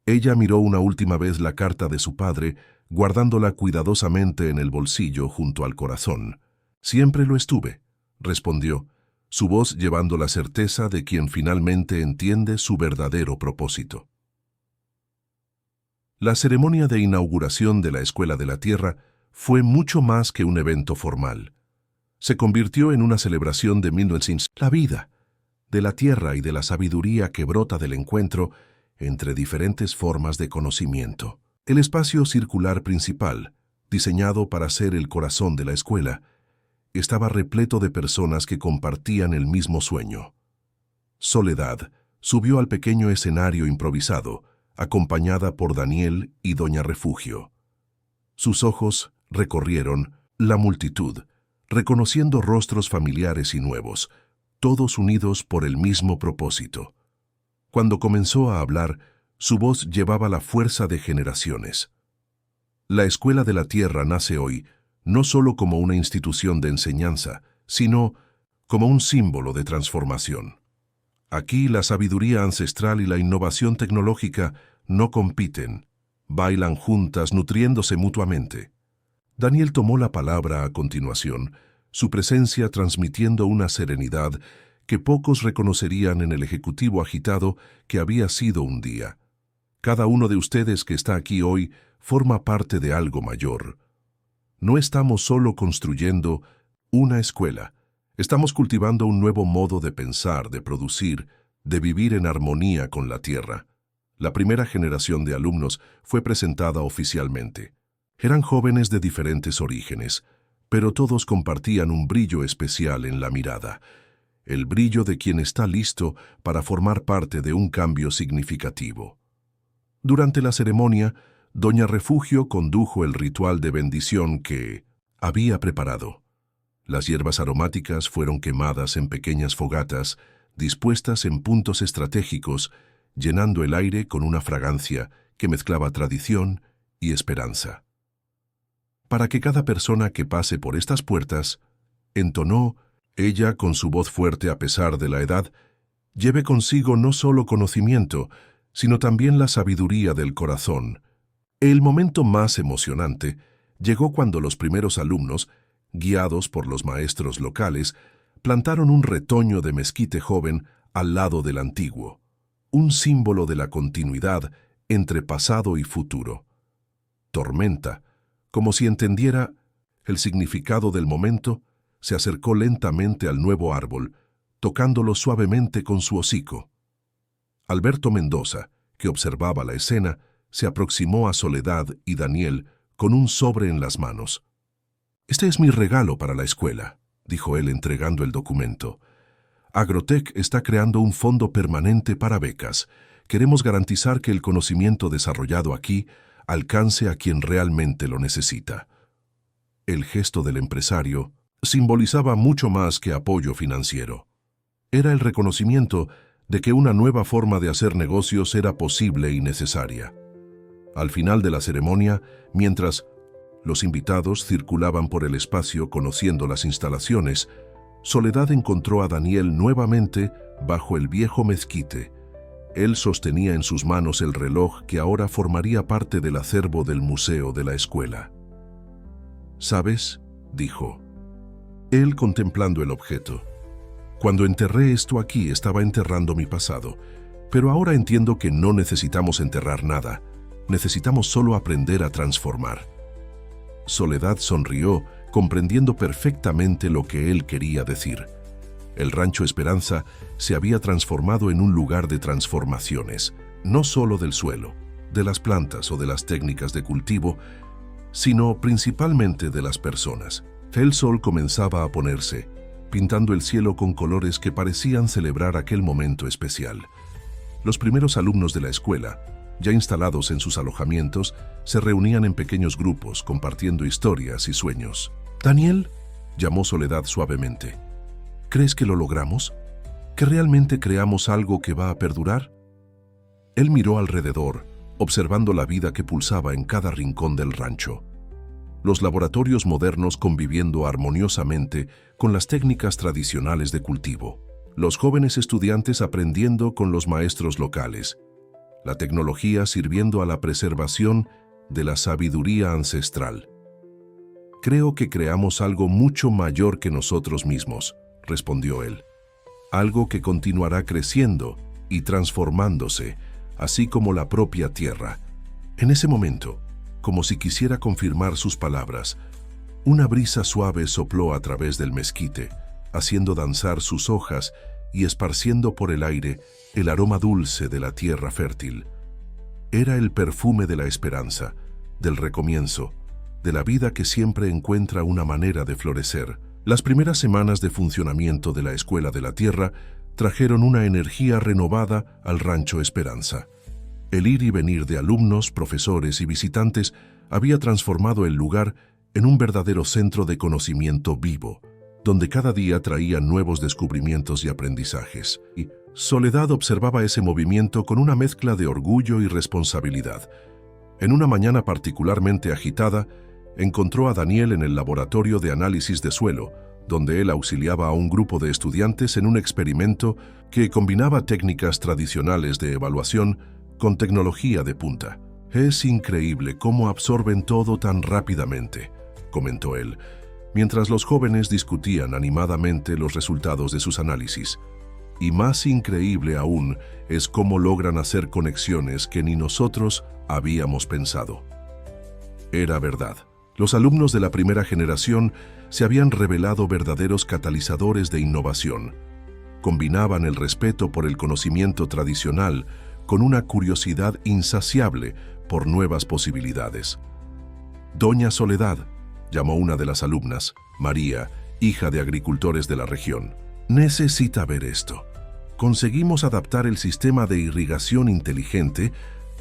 Ella miró una última vez la carta de su padre, guardándola cuidadosamente en el bolsillo junto al corazón. «Siempre lo estuve», respondió, su voz llevando la certeza de quien finalmente entiende su verdadero propósito. La ceremonia de inauguración de la Escuela de la Tierra fue mucho más que un evento formal. Se convirtió en una celebración de 1900, la vida, de la tierra y de la sabiduría que brota del encuentro entre diferentes formas de conocimiento. El espacio circular principal, diseñado para ser el corazón de la escuela, estaba repleto de personas que compartían el mismo sueño. Soledad subió al pequeño escenario improvisado, acompañada por Daniel y Doña Refugio. Sus ojos recorrieron la multitud, reconociendo rostros familiares y nuevos, todos unidos por el mismo propósito. Cuando comenzó a hablar, su voz llevaba la fuerza de generaciones. La Escuela de la Tierra nace hoy no solo como una institución de enseñanza, sino como un símbolo de transformación. Aquí la sabiduría ancestral y la innovación tecnológica no compiten, bailan juntas nutriéndose mutuamente. Daniel tomó la palabra a continuación, su presencia transmitiendo una serenidad que pocos reconocerían en el ejecutivo agitado que había sido un día. Cada uno de ustedes que está aquí hoy forma parte de algo mayor. No estamos solo construyendo una escuela, estamos cultivando un nuevo modo de pensar, de producir, de vivir en armonía con la tierra. La primera generación de alumnos fue presentada oficialmente. Eran jóvenes de diferentes orígenes, pero todos compartían un brillo especial en la mirada, el brillo de quien está listo para formar parte de un cambio significativo. Durante la ceremonia, Doña Refugio condujo el ritual de bendición que había preparado. Las hierbas aromáticas fueron quemadas en pequeñas fogatas, dispuestas en puntos estratégicos, llenando el aire con una fragancia que mezclaba tradición y esperanza. Para que cada persona que pase por estas puertas, entonó ella con su voz fuerte a pesar de la edad, lleve consigo no solo conocimiento, sino también la sabiduría del corazón. El momento más emocionante llegó cuando los primeros alumnos, guiados por los maestros locales, plantaron un retoño de mezquite joven al lado del antiguo, un símbolo de la continuidad entre pasado y futuro. Tormenta, como si entendiera el significado del momento, se acercó lentamente al nuevo árbol, tocándolo suavemente con su hocico. Alberto Mendoza, que observaba la escena, se aproximó a Soledad y Daniel con un sobre en las manos. «Este es mi regalo para la escuela», dijo él entregando el documento. Agrotech está creando un fondo permanente para becas. Queremos garantizar que el conocimiento desarrollado aquí alcance a quien realmente lo necesita. El gesto del empresario simbolizaba mucho más que apoyo financiero. Era el reconocimiento de que una nueva forma de hacer negocios era posible y necesaria. Al final de la ceremonia, mientras los invitados circulaban por el espacio conociendo las instalaciones, Soledad encontró a Daniel nuevamente bajo el viejo mezquite. Él sostenía en sus manos el reloj que ahora formaría parte del acervo del museo de la escuela. «¿Sabes?», dijo, él contemplando el objeto. «Cuando enterré esto aquí estaba enterrando mi pasado, pero ahora entiendo que no necesitamos enterrar nada, necesitamos solo aprender a transformar». Soledad sonrió, comprendiendo perfectamente lo que él quería decir. El Rancho Esperanza se había transformado en un lugar de transformaciones, no solo del suelo, de las plantas o de las técnicas de cultivo, sino principalmente de las personas. El sol comenzaba a ponerse, pintando el cielo con colores que parecían celebrar aquel momento especial. Los primeros alumnos de la escuela, ya instalados en sus alojamientos, se reunían en pequeños grupos, compartiendo historias y sueños. «Daniel», llamó Soledad suavemente, «¿crees que lo logramos? ¿Que realmente creamos algo que va a perdurar?» Él miró alrededor, observando la vida que pulsaba en cada rincón del rancho. Los laboratorios modernos conviviendo armoniosamente con las técnicas tradicionales de cultivo. Los jóvenes estudiantes aprendiendo con los maestros locales. La tecnología sirviendo a la preservación de la sabiduría ancestral. «Creo que creamos algo mucho mayor que nosotros mismos», respondió él. «Algo que continuará creciendo y transformándose, así como la propia tierra». En ese momento, como si quisiera confirmar sus palabras, una brisa suave sopló a través del mezquite, haciendo danzar sus hojas y esparciendo por el aire el aroma dulce de la tierra fértil. Era el perfume de la esperanza, del recomienzo, de la vida que siempre encuentra una manera de florecer. Las primeras semanas de funcionamiento de la Escuela de la Tierra trajeron una energía renovada al Rancho Esperanza. El ir y venir de alumnos, profesores y visitantes había transformado el lugar en un verdadero centro de conocimiento vivo, donde cada día traía nuevos descubrimientos y aprendizajes. Y Soledad observaba ese movimiento con una mezcla de orgullo y responsabilidad. En una mañana particularmente agitada, encontró a Daniel en el laboratorio de análisis de suelo, donde él auxiliaba a un grupo de estudiantes en un experimento que combinaba técnicas tradicionales de evaluación con tecnología de punta. «Es increíble cómo absorben todo tan rápidamente», comentó él, mientras los jóvenes discutían animadamente los resultados de sus análisis. «Y más increíble aún es cómo logran hacer conexiones que ni nosotros habíamos pensado». Era verdad. Los alumnos de la primera generación se habían revelado verdaderos catalizadores de innovación. Combinaban el respeto por el conocimiento tradicional con una curiosidad insaciable por nuevas posibilidades. «Doña Soledad», llamó una de las alumnas, María, hija de agricultores de la región, «necesita ver esto. Conseguimos adaptar el sistema de irrigación inteligente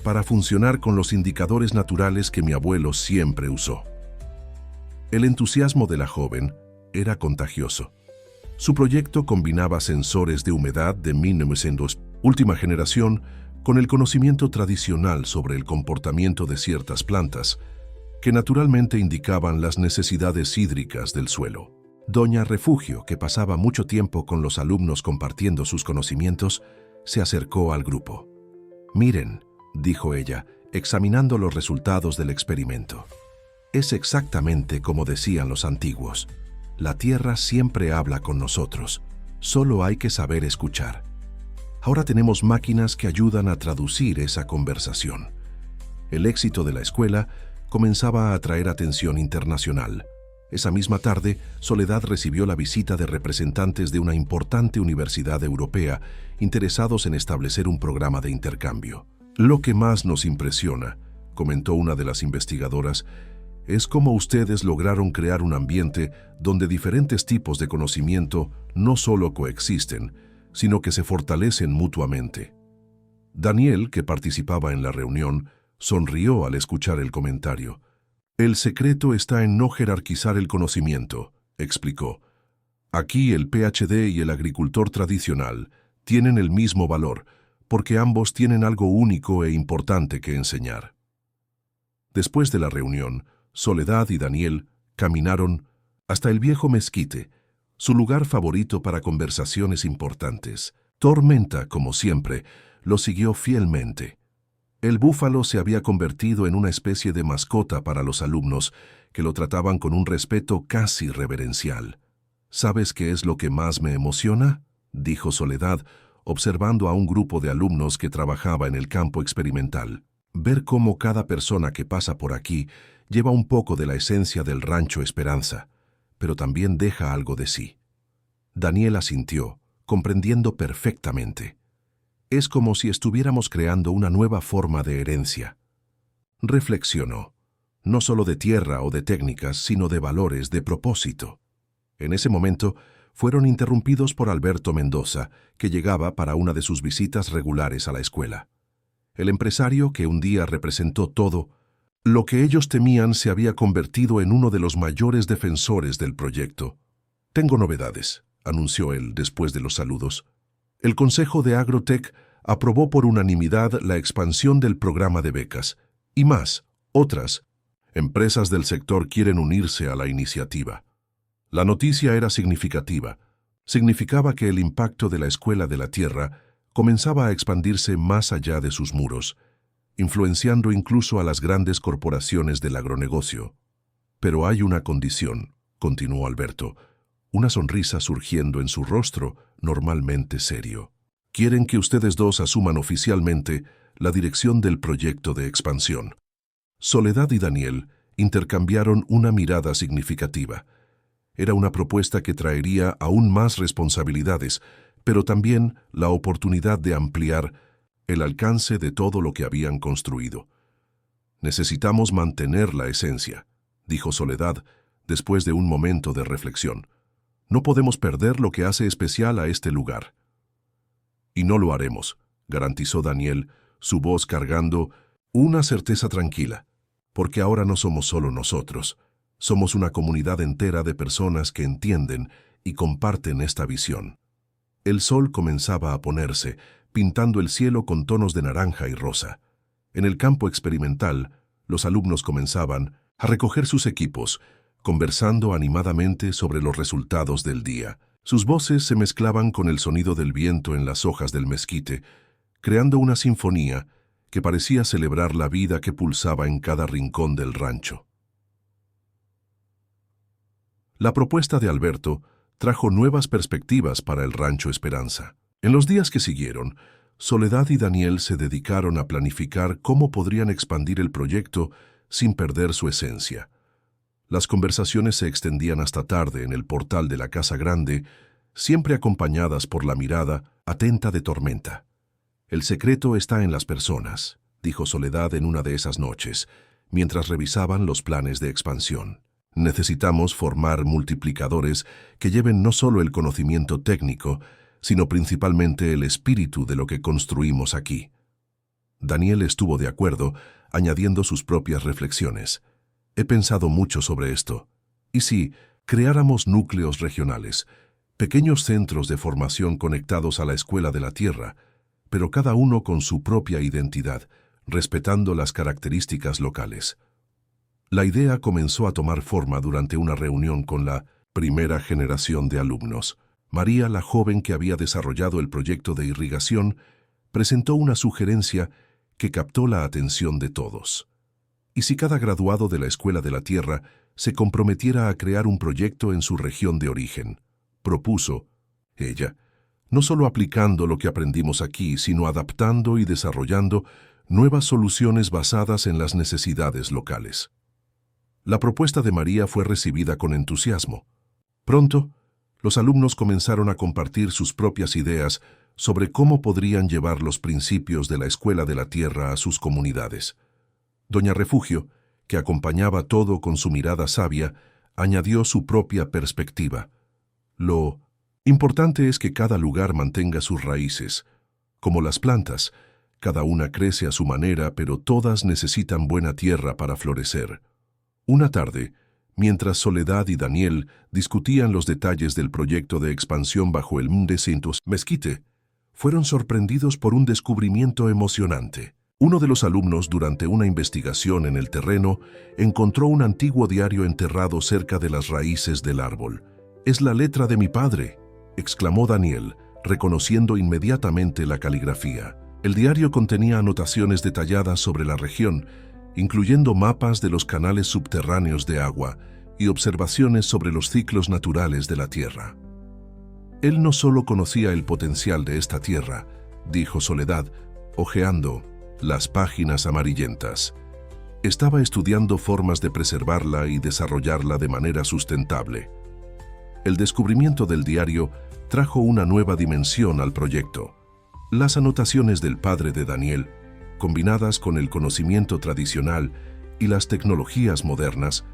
para funcionar con los indicadores naturales que mi abuelo siempre usó». El entusiasmo de la joven era contagioso. Su proyecto combinaba sensores de humedad de 1900, última generación, con el conocimiento tradicional sobre el comportamiento de ciertas plantas, que naturalmente indicaban las necesidades hídricas del suelo. Doña Refugio, que pasaba mucho tiempo con los alumnos compartiendo sus conocimientos, se acercó al grupo. «Miren», dijo ella, examinando los resultados del experimento. «Es exactamente como decían los antiguos. La tierra siempre habla con nosotros, solo hay que saber escuchar. Ahora tenemos máquinas que ayudan a traducir esa conversación». El éxito de la escuela comenzaba a atraer atención internacional. Esa misma tarde, Soledad recibió la visita de representantes de una importante universidad europea interesados en establecer un programa de intercambio. «Lo que más nos impresiona», comentó una de las investigadoras, Es como ustedes lograron crear un ambiente donde diferentes tipos de conocimiento no solo coexisten, sino que se fortalecen mutuamente. Daniel, que participaba en la reunión, sonrió al escuchar el comentario. El secreto está en no jerarquizar el conocimiento, explicó. Aquí el PhD y el agricultor tradicional tienen el mismo valor, porque ambos tienen algo único e importante que enseñar. Después de la reunión, Soledad y Daniel caminaron hasta el viejo mezquite, su lugar favorito para conversaciones importantes. Tormenta, como siempre, lo siguió fielmente. El búfalo se había convertido en una especie de mascota para los alumnos, que lo trataban con un respeto casi reverencial. ¿Sabes qué es lo que más me emociona?, dijo Soledad, observando a un grupo de alumnos que trabajaba en el campo experimental. Ver cómo cada persona que pasa por aquí lleva un poco de la esencia del Rancho Esperanza, pero también deja algo de sí. Daniel asintió, comprendiendo perfectamente. Es como si estuviéramos creando una nueva forma de herencia. Reflexionó, no solo de tierra o de técnicas, sino de valores, de propósito. En ese momento, fueron interrumpidos por Alberto Mendoza, que llegaba para una de sus visitas regulares a la escuela. El empresario, que un día representó todo lo que ellos temían, se había convertido en uno de los mayores defensores del proyecto. «Tengo novedades», anunció él después de los saludos. El Consejo de Agrotech aprobó por unanimidad la expansión del programa de becas. Y más, otras empresas del sector quieren unirse a la iniciativa. La noticia era significativa. Significaba que el impacto de la Escuela de la Tierra comenzaba a expandirse más allá de sus muros, influenciando incluso a las grandes corporaciones del agronegocio. Pero hay una condición, continuó Alberto, una sonrisa surgiendo en su rostro, normalmente serio. Quieren que ustedes dos asuman oficialmente la dirección del proyecto de expansión. Soledad y Daniel intercambiaron una mirada significativa. Era una propuesta que traería aún más responsabilidades, pero también la oportunidad de ampliar el alcance de todo lo que habían construido. Necesitamos mantener la esencia, dijo Soledad, después de un momento de reflexión. No podemos perder lo que hace especial a este lugar. Y no lo haremos, garantizó Daniel, su voz cargando una certeza tranquila, porque ahora no somos solo nosotros. Somos una comunidad entera de personas que entienden y comparten esta visión. El sol comenzaba a ponerse, pintando el cielo con tonos de naranja y rosa. En el campo experimental, los alumnos comenzaban a recoger sus equipos, conversando animadamente sobre los resultados del día. Sus voces se mezclaban con el sonido del viento en las hojas del mezquite, creando una sinfonía que parecía celebrar la vida que pulsaba en cada rincón del rancho. La propuesta de Alberto trajo nuevas perspectivas para el Rancho Esperanza. En los días que siguieron, Soledad y Daniel se dedicaron a planificar cómo podrían expandir el proyecto sin perder su esencia. Las conversaciones se extendían hasta tarde en el portal de la Casa Grande, siempre acompañadas por la mirada atenta de Tormenta. «El secreto está en las personas», dijo Soledad en una de esas noches, mientras revisaban los planes de expansión. «Necesitamos formar multiplicadores que lleven no solo el conocimiento técnico, sino principalmente el espíritu de lo que construimos aquí». Daniel estuvo de acuerdo, añadiendo sus propias reflexiones. «He pensado mucho sobre esto. ¿Y si creáramos núcleos regionales, pequeños centros de formación conectados a la Escuela de la Tierra, pero cada uno con su propia identidad, respetando las características locales?» La idea comenzó a tomar forma durante una reunión con la primera generación de alumnos. María, la joven que había desarrollado el proyecto de irrigación, presentó una sugerencia que captó la atención de todos. ¿Y si cada graduado de la Escuela de la Tierra se comprometiera a crear un proyecto en su región de origen? Propuso ella, no solo aplicando lo que aprendimos aquí, sino adaptando y desarrollando nuevas soluciones basadas en las necesidades locales. La propuesta de María fue recibida con entusiasmo. Pronto, los alumnos comenzaron a compartir sus propias ideas sobre cómo podrían llevar los principios de la Escuela de la Tierra a sus comunidades. Doña Refugio, que acompañaba todo con su mirada sabia, añadió su propia perspectiva. Lo importante es que cada lugar mantenga sus raíces. Como las plantas, cada una crece a su manera, pero todas necesitan buena tierra para florecer. Una tarde, mientras Soledad y Daniel discutían los detalles del proyecto de expansión bajo el M200 Mezquite, fueron sorprendidos por un descubrimiento emocionante. Uno de los alumnos, durante una investigación en el terreno, encontró un antiguo diario enterrado cerca de las raíces del árbol. «Es la letra de mi padre», exclamó Daniel, reconociendo inmediatamente la caligrafía. El diario contenía anotaciones detalladas sobre la región, incluyendo mapas de los canales subterráneos de agua y observaciones sobre los ciclos naturales de la Tierra. Él no solo conocía el potencial de esta tierra, dijo Soledad, hojeando las páginas amarillentas. Estaba estudiando formas de preservarla y desarrollarla de manera sustentable. El descubrimiento del diario trajo una nueva dimensión al proyecto. Las anotaciones del padre de Daniel, combinadas con el conocimiento tradicional y las tecnologías modernas,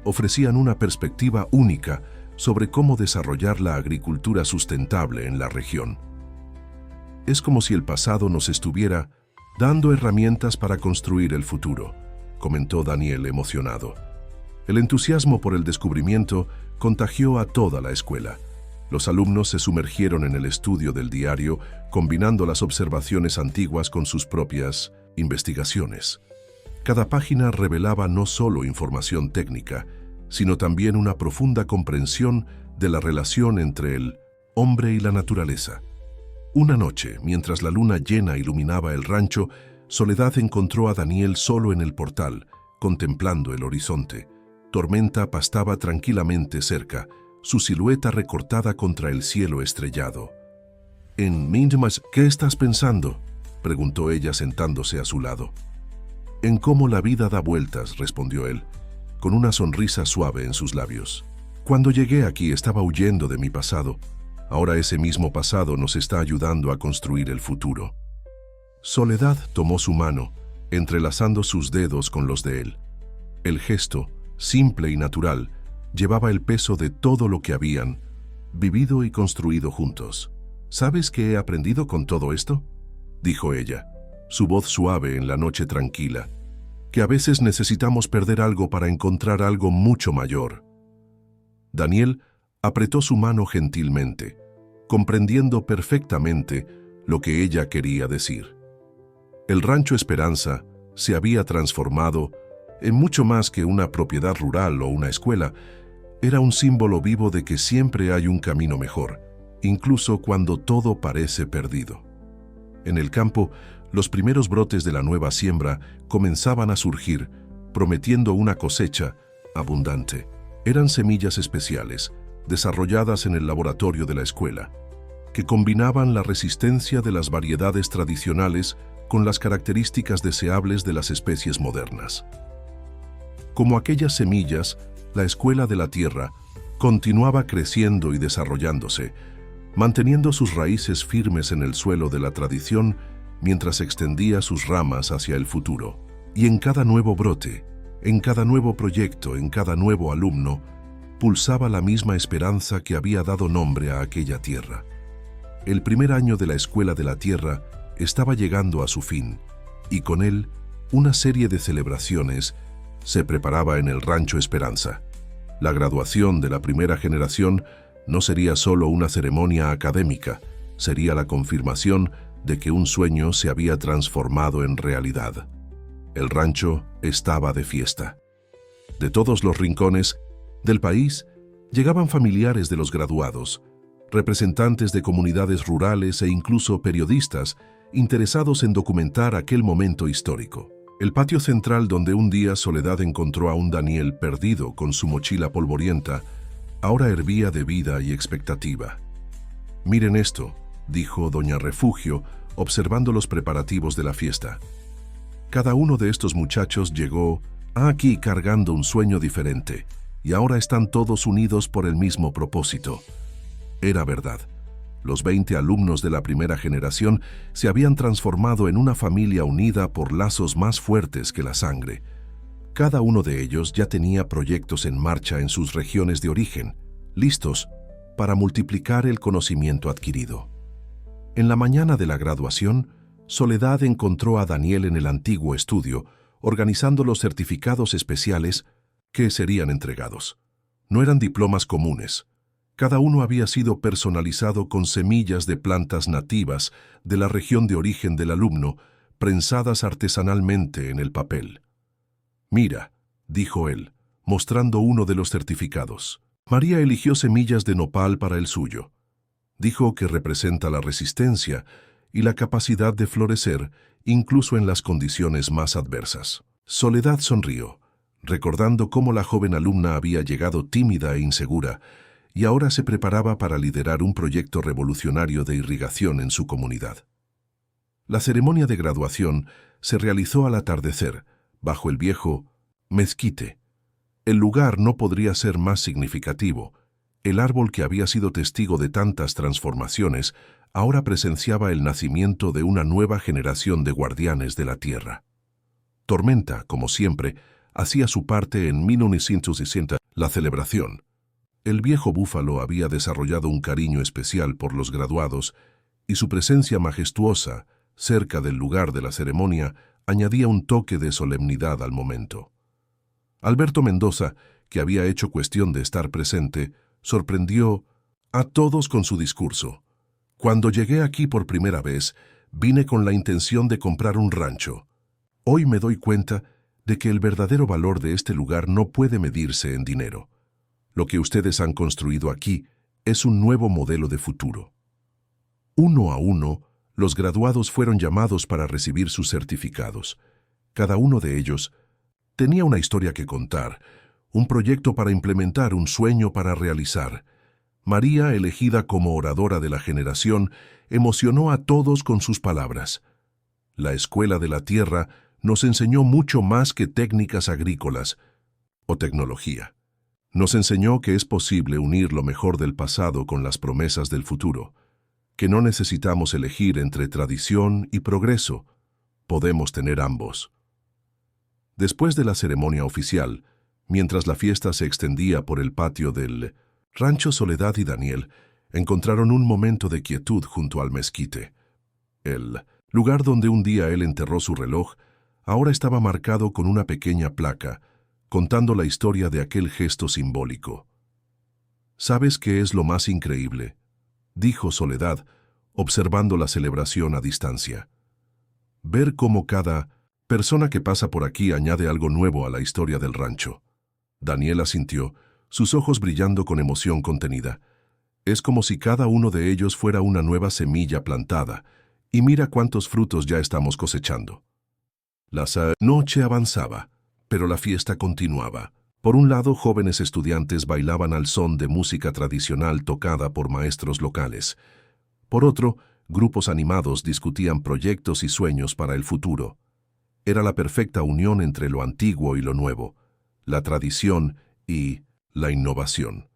ofrecían una perspectiva única sobre cómo desarrollar la agricultura sustentable en la región. Es como si el pasado nos estuviera dando herramientas para construir el futuro, comentó Daniel emocionado. El entusiasmo por el descubrimiento contagió a toda la escuela. Los alumnos se sumergieron en el estudio del diario, combinando las observaciones antiguas con sus propias investigaciones. Cada página revelaba no solo información técnica, sino también una profunda comprensión de la relación entre el hombre y la naturaleza. Una noche, mientras la luna llena iluminaba el rancho, Soledad encontró a Daniel solo en el portal, contemplando el horizonte. Tormenta pastaba tranquilamente cerca, su silueta recortada contra el cielo estrellado. «En Mindemas, ¿qué estás pensando?», preguntó ella sentándose a su lado. «En cómo la vida da vueltas», respondió él, con una sonrisa suave en sus labios. «Cuando llegué aquí estaba huyendo de mi pasado. Ahora ese mismo pasado nos está ayudando a construir el futuro». Soledad tomó su mano, entrelazando sus dedos con los de él. El gesto, simple y natural, llevaba el peso de todo lo que habían vivido y construido juntos. «¿Sabes qué he aprendido con todo esto?», dijo ella, su voz suave en la noche tranquila. «Que a veces necesitamos perder algo para encontrar algo mucho mayor». Daniel apretó su mano gentilmente, comprendiendo perfectamente lo que ella quería decir. El Rancho Esperanza se había transformado en mucho más que una propiedad rural o una escuela. Era un símbolo vivo de que siempre hay un camino mejor, incluso cuando todo parece perdido. En el campo, los primeros brotes de la nueva siembra comenzaban a surgir, prometiendo una cosecha abundante. Eran semillas especiales, desarrolladas en el laboratorio de la escuela, que combinaban la resistencia de las variedades tradicionales con las características deseables de las especies modernas. Como aquellas semillas, la Escuela de la Tierra continuaba creciendo y desarrollándose, manteniendo sus raíces firmes en el suelo de la tradición mientras extendía sus ramas hacia el futuro. Y en cada nuevo brote, en cada nuevo proyecto, en cada nuevo alumno, pulsaba la misma esperanza que había dado nombre a aquella tierra. El primer año de la Escuela de la Tierra estaba llegando a su fin, y con él una serie de celebraciones se preparaba en el Rancho Esperanza. La graduación de la primera generación no sería solo una ceremonia académica, sería la confirmación de que un sueño se había transformado en realidad. El rancho estaba de fiesta. De todos los rincones del país llegaban familiares de los graduados, representantes de comunidades rurales e incluso periodistas interesados en documentar aquel momento histórico. El patio central donde un día Soledad encontró a un Daniel perdido con su mochila polvorienta, ahora hervía de vida y expectativa. «Miren esto», dijo doña Refugio, observando los preparativos de la fiesta. «Cada uno de estos muchachos llegó aquí cargando un sueño diferente, y ahora están todos unidos por el mismo propósito». Era verdad. Los 20 alumnos de la primera generación se habían transformado en una familia unida por lazos más fuertes que la sangre. Cada uno de ellos ya tenía proyectos en marcha en sus regiones de origen, listos para multiplicar el conocimiento adquirido. En la mañana de la graduación, Soledad encontró a Daniel en el antiguo estudio, organizando los certificados especiales que serían entregados. No eran diplomas comunes. Cada uno había sido personalizado con semillas de plantas nativas de la región de origen del alumno, prensadas artesanalmente en el papel. «Mira», dijo él, mostrando uno de los certificados. María eligió semillas de nopal para el suyo. Dijo que representa la resistencia y la capacidad de florecer incluso en las condiciones más adversas. Soledad sonrió, recordando cómo la joven alumna había llegado tímida e insegura y ahora se preparaba para liderar un proyecto revolucionario de irrigación en su comunidad. La ceremonia de graduación se realizó al atardecer, bajo el viejo mezquite. El lugar no podría ser más significativo. El árbol que había sido testigo de tantas transformaciones ahora presenciaba el nacimiento de una nueva generación de guardianes de la tierra. Tormenta, como siempre, hacía su parte en 1960, la celebración. El viejo búfalo había desarrollado un cariño especial por los graduados y su presencia majestuosa, cerca del lugar de la ceremonia, añadía un toque de solemnidad al momento. Alberto Mendoza, que había hecho cuestión de estar presente, sorprendió a todos con su discurso. «Cuando llegué aquí por primera vez, vine con la intención de comprar un rancho. Hoy me doy cuenta de que el verdadero valor de este lugar no puede medirse en dinero. Lo que ustedes han construido aquí es un nuevo modelo de futuro». Uno a uno, los graduados fueron llamados para recibir sus certificados. Cada uno de ellos tenía una historia que contar, un proyecto para implementar, un sueño para realizar. María, elegida como oradora de la generación, emocionó a todos con sus palabras. La Escuela de la Tierra nos enseñó mucho más que técnicas agrícolas o tecnología. Nos enseñó que es posible unir lo mejor del pasado con las promesas del futuro, que no necesitamos elegir entre tradición y progreso, podemos tener ambos. Después de la ceremonia oficial, mientras la fiesta se extendía por el patio del rancho, Soledad y Daniel encontraron un momento de quietud junto al mezquite. El lugar donde un día él enterró su reloj ahora estaba marcado con una pequeña placa, contando la historia de aquel gesto simbólico. «¿Sabes qué es lo más increíble?», dijo Soledad, observando la celebración a distancia. «Ver cómo cada persona que pasa por aquí añade algo nuevo a la historia del rancho». Daniel asintió, sus ojos brillando con emoción contenida. «Es como si cada uno de ellos fuera una nueva semilla plantada, y mira cuántos frutos ya estamos cosechando». La noche avanzaba, pero la fiesta continuaba. Por un lado, jóvenes estudiantes bailaban al son de música tradicional tocada por maestros locales. Por otro, grupos animados discutían proyectos y sueños para el futuro. Era la perfecta unión entre lo antiguo y lo nuevo, la tradición y la innovación.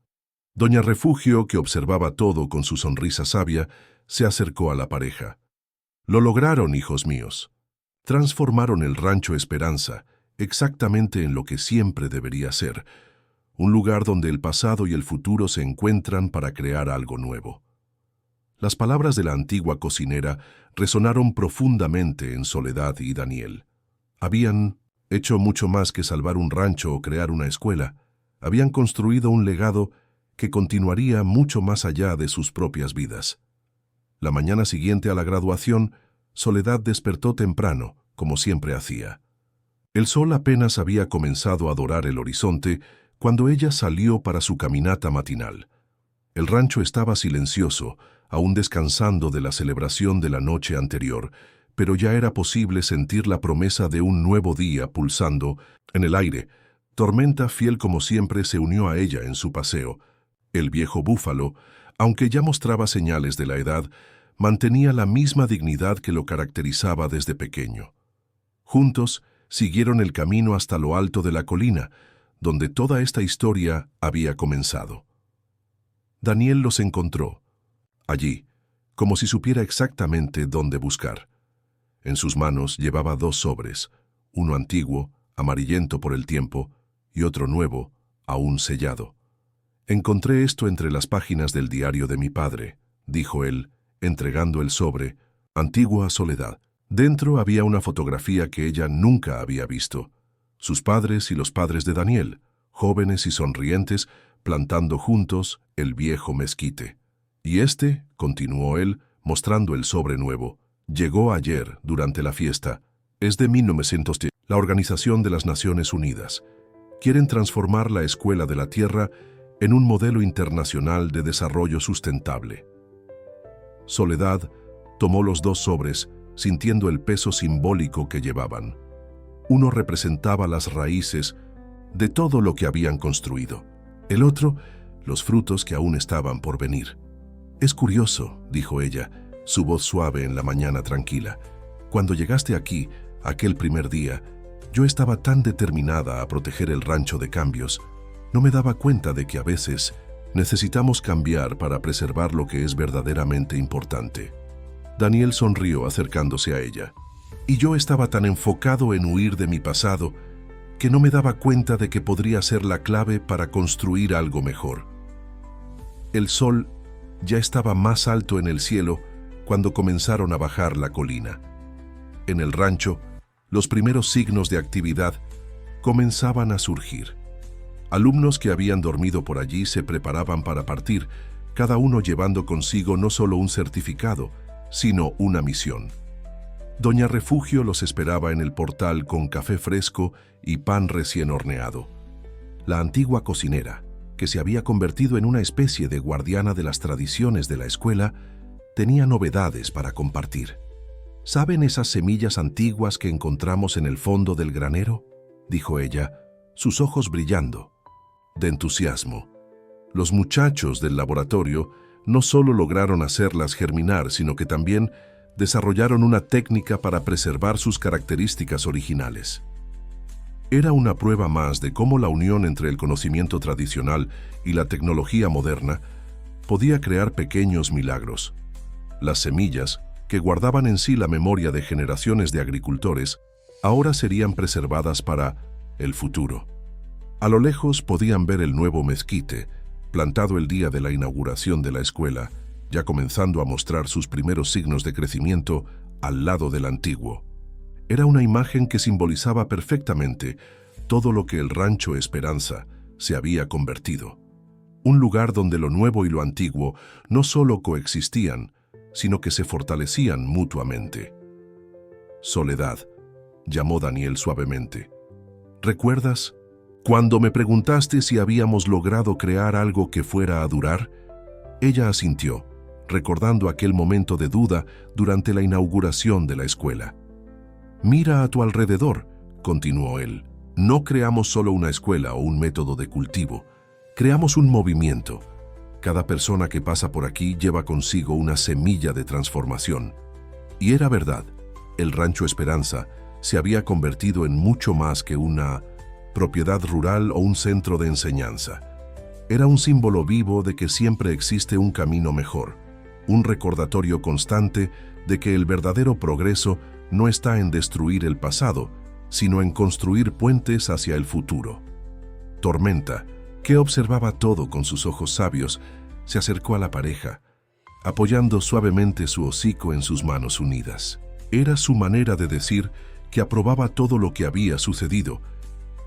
Doña Refugio, que observaba todo con su sonrisa sabia, se acercó a la pareja. «Lo lograron, hijos míos. Transformaron el Rancho Esperanza exactamente en lo que siempre debería ser, un lugar donde el pasado y el futuro se encuentran para crear algo nuevo». Las palabras de la antigua cocinera resonaron profundamente en Soledad y Daniel. Habían hecho mucho más que salvar un rancho o crear una escuela. Habían construido un legado que continuaría mucho más allá de sus propias vidas. La mañana siguiente a la graduación, Soledad despertó temprano, como siempre hacía. El sol apenas había comenzado a dorar el horizonte cuando ella salió para su caminata matinal. El rancho estaba silencioso, aún descansando de la celebración de la noche anterior, pero ya era posible sentir la promesa de un nuevo día pulsando en el aire. Tormenta, fiel como siempre, se unió a ella en su paseo. El viejo búfalo, aunque ya mostraba señales de la edad, mantenía la misma dignidad que lo caracterizaba desde pequeño. Juntos siguieron el camino hasta lo alto de la colina, donde toda esta historia había comenzado. Daniel los encontró, allí, como si supiera exactamente dónde buscar. En sus manos llevaba 2 sobres, uno antiguo, amarillento por el tiempo, y otro nuevo, aún sellado. «Encontré esto entre las páginas del diario de mi padre», dijo él, entregando el sobre, «Antigua Soledad». Dentro había una fotografía que ella nunca había visto. Sus padres y los padres de Daniel, jóvenes y sonrientes, plantando juntos el viejo mezquite. «Y este», continuó él, mostrando el sobre nuevo, «llegó ayer, durante la fiesta. Es de 1910, la Organización de las Naciones Unidas. Quieren transformar la Escuela de la Tierra en un modelo internacional de desarrollo sustentable». Soledad tomó los dos sobres, sintiendo el peso simbólico que llevaban. Uno representaba las raíces de todo lo que habían construido. El otro, los frutos que aún estaban por venir. «Es curioso», dijo ella, su voz suave en la mañana tranquila. «Cuando llegaste aquí, aquel primer día, yo estaba tan determinada a proteger el rancho de cambios. No me daba cuenta de que a veces necesitamos cambiar para preservar lo que es verdaderamente importante». Daniel sonrió acercándose a ella. «Y yo estaba tan enfocado en huir de mi pasado que no me daba cuenta de que podría ser la clave para construir algo mejor». El sol ya estaba más alto en el cielo cuando comenzaron a bajar la colina. En el rancho, los primeros signos de actividad comenzaban a surgir. Alumnos que habían dormido por allí se preparaban para partir, cada uno llevando consigo no solo un certificado, sino una misión. Doña Refugio los esperaba en el portal con café fresco y pan recién horneado. La antigua cocinera, que se había convertido en una especie de guardiana de las tradiciones de la escuela, tenía novedades para compartir. «¿Saben esas semillas antiguas que encontramos en el fondo del granero?», dijo ella, sus ojos brillando de entusiasmo. Los muchachos del laboratorio no solo lograron hacerlas germinar, sino que también desarrollaron una técnica para preservar sus características originales. Era una prueba más de cómo la unión entre el conocimiento tradicional y la tecnología moderna podía crear pequeños milagros. Las semillas, que guardaban en sí la memoria de generaciones de agricultores, ahora serían preservadas para el futuro. A lo lejos podían ver el nuevo mezquite, plantado el día de la inauguración de la escuela, ya comenzando a mostrar sus primeros signos de crecimiento al lado del antiguo. Era una imagen que simbolizaba perfectamente todo lo que el Rancho Esperanza se había convertido. Un lugar donde lo nuevo y lo antiguo no solo coexistían, sino que se fortalecían mutuamente. «Soledad», llamó Daniel suavemente. «¿Recuerdas cuando me preguntaste si habíamos logrado crear algo que fuera a durar?» Ella asintió, recordando aquel momento de duda durante la inauguración de la escuela. «Mira a tu alrededor», continuó él. «No creamos solo una escuela o un método de cultivo, creamos un movimiento. Cada persona que pasa por aquí lleva consigo una semilla de transformación». Y era verdad, el Rancho Esperanza se había convertido en mucho más que una propiedad rural o un centro de enseñanza. Era un símbolo vivo de que siempre existe un camino mejor, un recordatorio constante de que el verdadero progreso no está en destruir el pasado, sino en construir puentes hacia el futuro. Tormenta, que observaba todo con sus ojos sabios, se acercó a la pareja, apoyando suavemente su hocico en sus manos unidas. Era su manera de decir que aprobaba todo lo que había sucedido,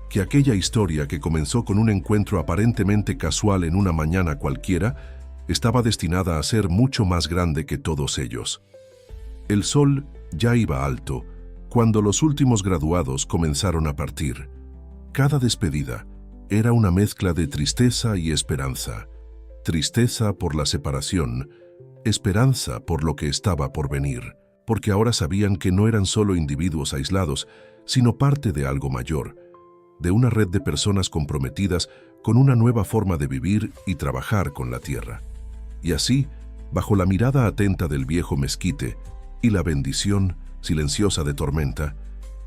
que aquella historia que comenzó con un encuentro aparentemente casual en una mañana cualquiera, estaba destinada a ser mucho más grande que todos ellos. El sol ya iba alto cuando los últimos graduados comenzaron a partir. Cada despedida era una mezcla de tristeza y esperanza. Tristeza por la separación, esperanza por lo que estaba por venir, porque ahora sabían que no eran solo individuos aislados, sino parte de algo mayor, de una red de personas comprometidas con una nueva forma de vivir y trabajar con la tierra. Y así, bajo la mirada atenta del viejo mezquite y la bendición silenciosa de Tormenta,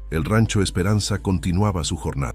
el Rancho Esperanza continuaba su jornada.